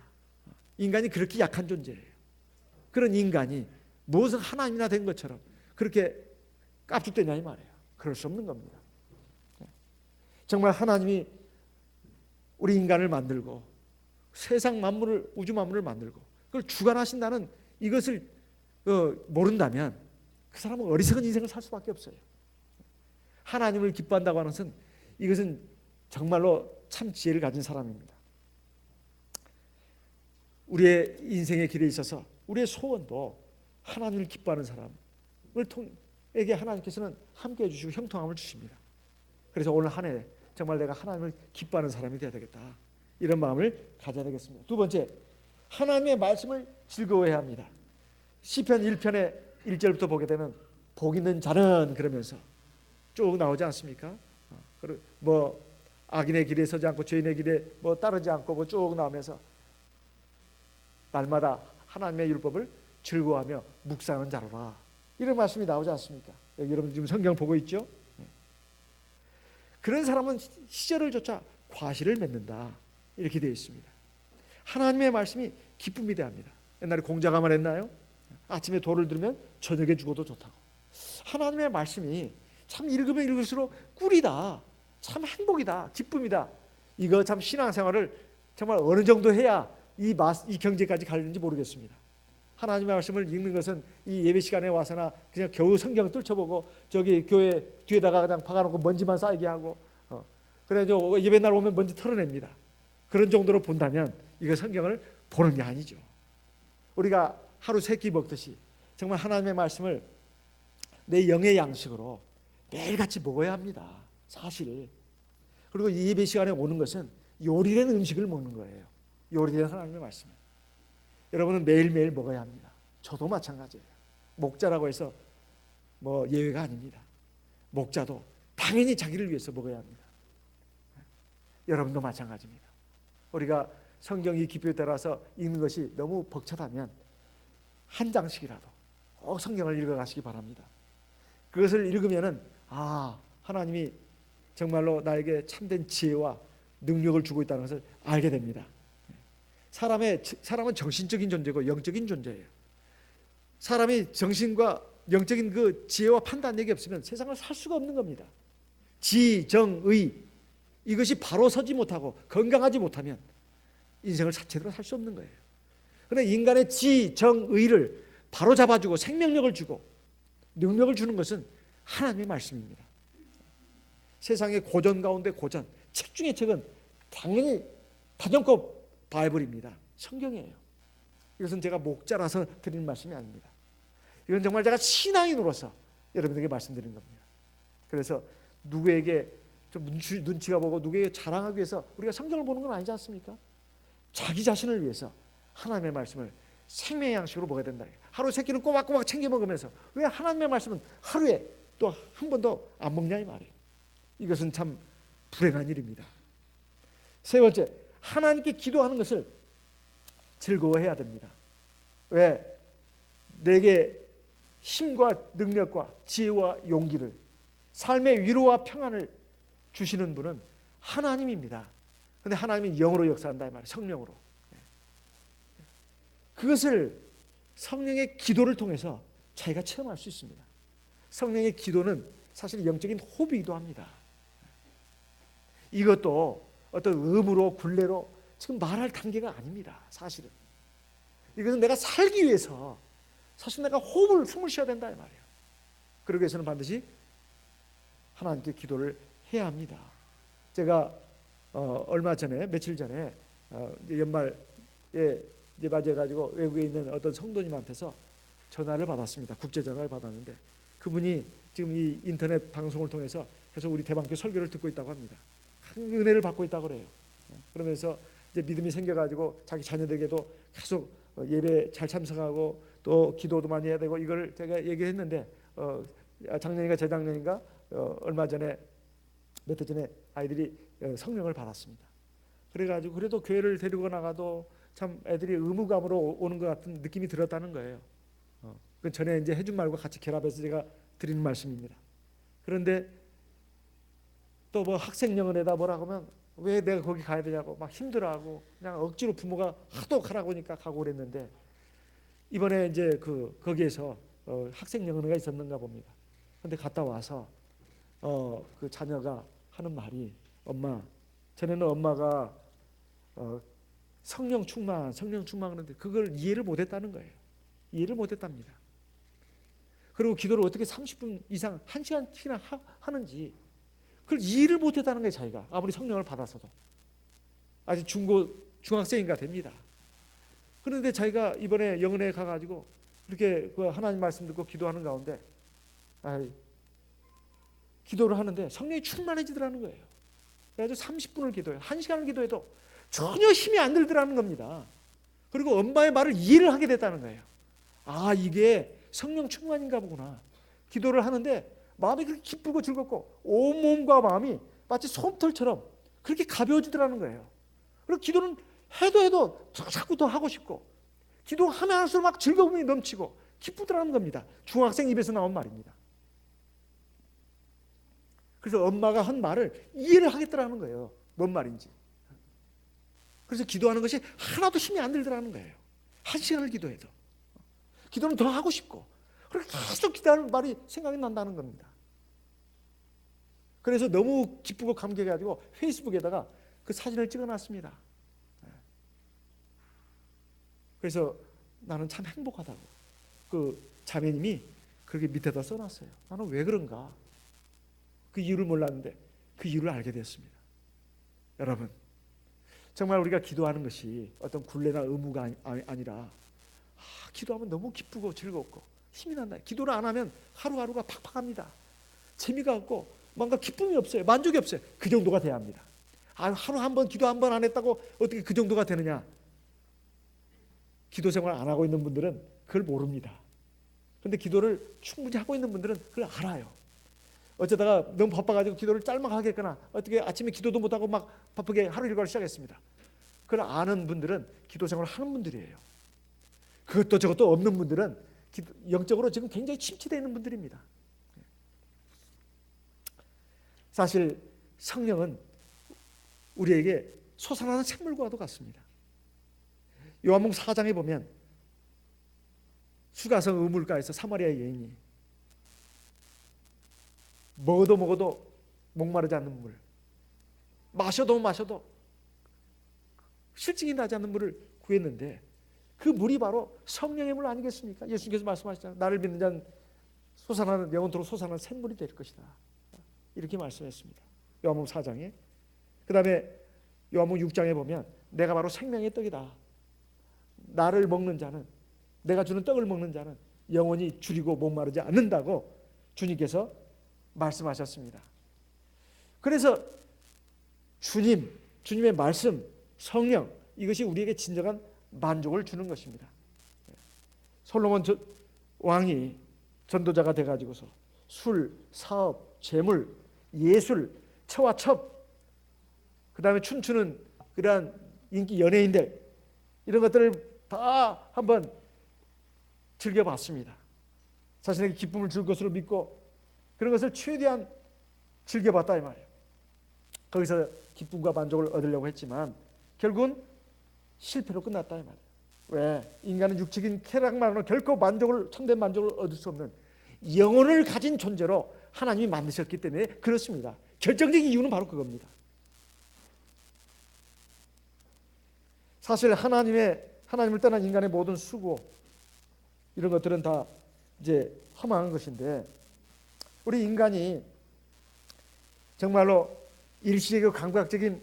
인간이 그렇게 약한 존재예요. 그런 인간이 무엇은 하나님이나 된 것처럼 그렇게 깝죽대냐 이 말이에요. 그럴 수 없는 겁니다. 정말 하나님이 우리 인간을 만들고 세상 만물을 우주 만물을 만들고 그걸 주관하신다는 이것을 모른다면 그 사람은 어리석은 인생을 살 수밖에 없어요. 하나님을 기뻐한다고 하는 것은 이것은 정말로 참 지혜를 가진 사람입니다. 우리의 인생의 길에 있어서 우리의 소원도 하나님을 기뻐하는 사람을 통에게 하나님께서는 함께해 주시고 형통함을 주십니다. 그래서 오늘 한 해 정말 내가 하나님을 기뻐하는 사람이 되어야 되겠다. 이런 마음을 가져야 되겠습니다. 두 번째, 하나님의 말씀을 즐거워해야 합니다. 시편 1편의 1절부터 보게 되면 복 있는 자는 그러면서 쭉 나오지 않습니까? 악인의 길에 서지 않고 죄인의 길에 따르지 않고 쭉 나오면서 날마다 하나님의 율법을 즐거워하며 묵상하는 자로라. 이런 말씀이 나오지 않습니까? 여기 여러분 지금 성경 보고 있죠? 그런 사람은 시절을 쫓아 과실을 맺는다. 이렇게 되어 있습니다. 하나님의 말씀이 기쁨이 되합니다. 옛날에 공자가 말했나요? 아침에 도를 들으면 저녁에 죽어도 좋다고. 하나님의 말씀이 참 읽으면 읽을수록 꿀이다. 참 행복이다. 기쁨이다. 이거 참 신앙생활을 정말 어느 정도 해야 이 경지까지 가는지 모르겠습니다. 하나님의 말씀을 읽는 것은 이 예배 시간에 와서나 그냥 겨우 성경 뚫쳐보고 저기 교회 뒤에다가 그냥 박아놓고 먼지만 쌓이게 하고 그래도 예배날 오면 먼지 털어냅니다. 그런 정도로 본다면 이거 성경을 보는 게 아니죠. 우리가 하루 세 끼 먹듯이 정말 하나님의 말씀을 내 영의 양식으로 매일같이 먹어야 합니다. 사실. 그리고 이 예배 시간에 오는 것은 요리된 음식을 먹는 거예요. 요리된 하나님의 말씀을. 여러분은 매일매일 먹어야 합니다. 저도 마찬가지예요. 목자라고 해서 뭐 예외가 아닙니다. 목자도 당연히 자기를 위해서 먹어야 합니다. 여러분도 마찬가지입니다. 우리가 성경 이 기표에 따라서 읽는 것이 너무 벅차다면 한 장씩이라도 꼭 성경을 읽어가시기 바랍니다. 그것을 읽으면은 하나님이 정말로 나에게 참된 지혜와 능력을 주고 있다는 것을 알게 됩니다. 사람은 정신적인 존재고 영적인 존재예요. 사람이 정신과 영적인 그 지혜와 판단력이 없으면 세상을 살 수가 없는 겁니다. 지정의 이것이 바로 서지 못하고 건강하지 못하면 인생을 제대로 살 수 없는 거예요. 그런데 인간의 지정의를 바로 잡아주고 생명력을 주고 능력을 주는 것은 하나님의 말씀입니다. 세상의 고전 가운데 고전, 책 중에 책은 당연히 다정법 바이블입니다. 성경이에요. 이것은 제가 목자라서 드리는 말씀이 아닙니다. 이건 정말 제가 신앙인으로서 여러분에게 말씀드리는 겁니다. 그래서 누구에게 좀 눈치가 보고 누구에게 자랑하기 위해서 우리가 성경을 보는 건 아니지 않습니까? 자기 자신을 위해서 하나님의 말씀을 생명의 양식으로 먹어야 된다. 하루 세 끼는 꼬박꼬박 챙겨 먹으면서 왜 하나님의 말씀은 하루에 또 한 번도 안 먹냐 이 말이에요. 이것은 참 불행한 일입니다. 세 번째, 하나님께 기도하는 것을 즐거워해야 됩니다. 왜? 내게 힘과 능력과 지혜와 용기를, 삶의 위로와 평안을 주시는 분은 하나님입니다. 그런데 하나님이 영으로 역사한다 이 말이에요. 성령으로. 그것을 성령의 기도를 통해서 자기가 체험할 수 있습니다. 성령의 기도는 사실 영적인 호흡이기도 합니다. 이것도 어떤 의무로 굴레로 지금 말할 단계가 아닙니다. 사실은 이것은 내가 살기 위해서 사실 내가 숨을 쉬어야 된다 이 말이에요. 그러기 위해서는 반드시 하나님께 기도를 해야 합니다. 제가 며칠 전에 연말에 이제 맞아가지고 외국에 있는 어떤 성도님한테서 전화를 받았습니다. 국제 전화를 받았는데 그분이 지금 이 인터넷 방송을 통해서 계속 우리 대방교 설교를 듣고 있다고 합니다. 큰 은혜를 받고 있다고 그래요. 그러면서 이제 믿음이 생겨가지고 자기 자녀들에게도 계속 예배 잘 참석하고 또 기도도 많이 해야 되고 이걸 제가 얘기했는데 작년인가 재작년인가 얼마 전에 몇 해 전에 아이들이 성령을 받았습니다. 그래가지고 그래도 교회를 데리고 나가도 참 애들이 의무감으로 오는 것 같은 느낌이 들었다는 거예요. 그 전에 이제 해준 말과 같이 결합해서 제가 드리는 말씀입니다. 그런데 또 뭐 학생 영혼에다 뭐라고 하면 왜 내가 거기 가야 되냐고 막 힘들어하고 그냥 억지로 부모가 하도 가라고 하니까 가고 그랬는데 이번에 이제 거기에서 학생 영혼회가 있었는가 봅니다. 근데 갔다 와서 그 자녀가 하는 말이 엄마 전에는 엄마가 성령 충만 그런데 그걸 이해를 못했다는 거예요. 이해를 못했답니다. 그리고 기도를 어떻게 30분 이상 1시간씩이나 하는지 그걸 이해를 못했다는 거예요. 자기가 아무리 성령을 받아서도 아직 중학생인가 됩니다. 그런데 자기가 이번에 영은회에 가가지고 이렇게 그 하나님 말씀 듣고 기도하는 가운데 기도를 하는데 성령이 충만해지더라는 거예요. 그래서 30분을 기도해요. 1시간을 기도해도 전혀 힘이 안 들더라는 겁니다. 그리고 엄마의 말을 이해를 하게 됐다는 거예요. 이게 성령 충만인가 보구나. 기도를 하는데 마음이 그렇게 기쁘고 즐겁고 온몸과 마음이 마치 솜털처럼 그렇게 가벼워지더라는 거예요. 그리고 기도는 해도 자꾸 더 하고 싶고 기도하면 할수록 막 즐거움이 넘치고 기쁘더라는 겁니다. 중학생 입에서 나온 말입니다. 그래서 엄마가 한 말을 이해를 하겠더라는 거예요. 뭔 말인지. 그래서 기도하는 것이 하나도 힘이 안 들더라는 거예요. 1시간을 기도해도. 기도는 더 하고 싶고 그렇게 계속 기도하는 말이 생각이 난다는 겁니다. 그래서 너무 기쁘고 감격해가지고 페이스북에다가 그 사진을 찍어놨습니다. 그래서 나는 참 행복하다고. 그 자매님이 그렇게 밑에다 써놨어요. 나는 왜 그런가? 그 이유를 몰랐는데 그 이유를 알게 됐습니다. 여러분, 정말 우리가 기도하는 것이 어떤 굴레나 의무가 아니라 기도하면 너무 기쁘고 즐겁고 힘이 난다. 기도를 안 하면 하루하루가 팍팍합니다. 재미가 없고 뭔가 기쁨이 없어요. 만족이 없어요. 그 정도가 돼야 합니다. 하루 한 번 기도 한 번 안 했다고 어떻게 그 정도가 되느냐? 기도 생활 안 하고 있는 분들은 그걸 모릅니다. 그런데 기도를 충분히 하고 있는 분들은 그걸 알아요. 어쩌다가 너무 바빠가지고 기도를 짤막하게 했거나 어떻게 아침에 기도도 못하고 막 바쁘게 하루 일과를 시작했습니다. 그걸 아는 분들은 기도 생활을 하는 분들이에요. 그것도 저것도 없는 분들은 영적으로 지금 굉장히 침체되어 있는 분들입니다. 사실 성령은 우리에게 솟아나는 샘물과도 같습니다. 요한복음 4장에 보면 수가성 우물가에서 사마리아 여인이 먹어도 목마르지 않는 물, 마셔도 실증이 나지 않는 물을 구했는데 그 물이 바로 성령의 물 아니겠습니까? 예수님께서 말씀하시잖아요. 나를 믿는 자는 솟아나는 영원토록 솟아나는 샘물이 될 것이다. 이렇게 말씀했습니다. 요한복음 4장에. 그 다음에 요한복음 6장에 보면 내가 바로 생명의 떡이다. 나를 먹는 자는, 내가 주는 떡을 먹는 자는 영원히 줄이고 목마르지 않는다고 주님께서 말씀하셨습니다. 그래서 주님의 말씀, 성령, 이것이 우리에게 진정한 만족을 주는 것입니다. 솔로몬 왕이 전도자가 돼가지고서 술, 사업, 재물, 예술, 처와 첩, 그 다음에 춤추는 그러한 인기 연예인들, 이런 것들을 다 한번 즐겨봤습니다. 자신에게 기쁨을 줄 것으로 믿고 그런 것을 최대한 즐겨봤다 이 말이에요. 거기서 기쁨과 만족을 얻으려고 했지만 결국은 실패로 끝났다 이 말이에요. 왜? 인간은 육적인 쾌락만으로 결코 참된 만족을 얻을 수 없는 영혼을 가진 존재로 하나님이 만드셨기 때문에 그렇습니다. 결정적인 이유는 바로 그겁니다. 사실 하나님을 떠난 인간의 모든 수고 이런 것들은 다 이제 허망한 것인데 우리 인간이 정말로 일시적이고 감각적인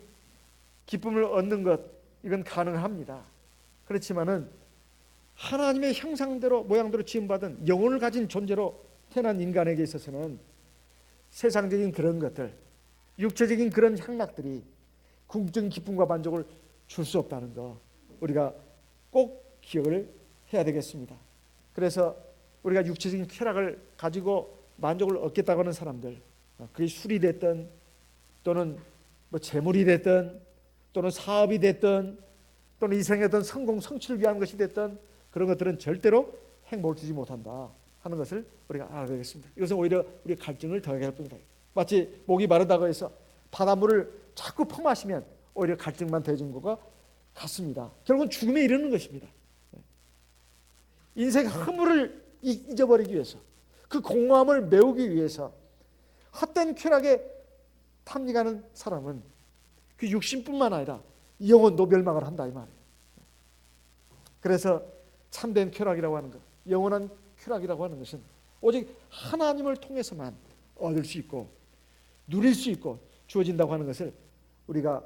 기쁨을 얻는 것 이건 가능합니다. 그렇지만은 하나님의 형상대로 모양대로 지음받은 영혼을 가진 존재로 태어난 인간에게 있어서는 세상적인 그런 것들, 육체적인 그런 향락들이 궁극적인 기쁨과 만족을 줄 수 없다는 거 우리가 꼭 기억을 해야 되겠습니다. 그래서 우리가 육체적인 쾌락을 가지고 만족을 얻겠다고 하는 사람들, 그게 술이 됐든 또는 뭐 재물이 됐든 또는 사업이 됐든 또는 이생의 어떤 성공 성취를 위한 것이 됐든 그런 것들은 절대로 행복을 주지 못한다 하는 것을 우리가 알아야 되겠습니다. 이것은 오히려 우리 갈증을 더하게 할 뿐이다. 마치 목이 마르다고 해서 바닷물을 자꾸 퍼마시면 오히려 갈증만 더해진 것과 같습니다. 결국은 죽음에 이르는 것입니다. 인생 허물을 잊어버리기 위해서 그 공허함을 메우기 위해서 헛된 쾌락에 탐닉하는 사람은 그 육신뿐만 아니라 영혼도 멸망을 한다 이 말이에요. 그래서 참된 쾌락이라고 하는 것, 영원한 쾌락이라고 하는 것은 오직 하나님을 통해서만 얻을 수 있고 누릴 수 있고 주어진다고 하는 것을 우리가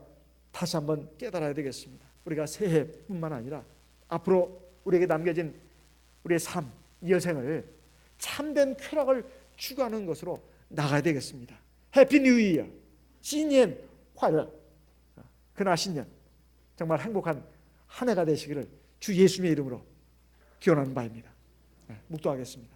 다시 한번 깨달아야 되겠습니다. 우리가 새해뿐만 아니라 앞으로 우리에게 남겨진 우리의 삶, 이 여생을 참된 쾌락을 추구하는 것으로 나가야 되겠습니다. 해피 뉴 이어, 신년 화려, 그나 신년 정말 행복한 한 해가 되시기를 주 예수님의 이름으로 기원하는 바입니다. 묵도하겠습니다.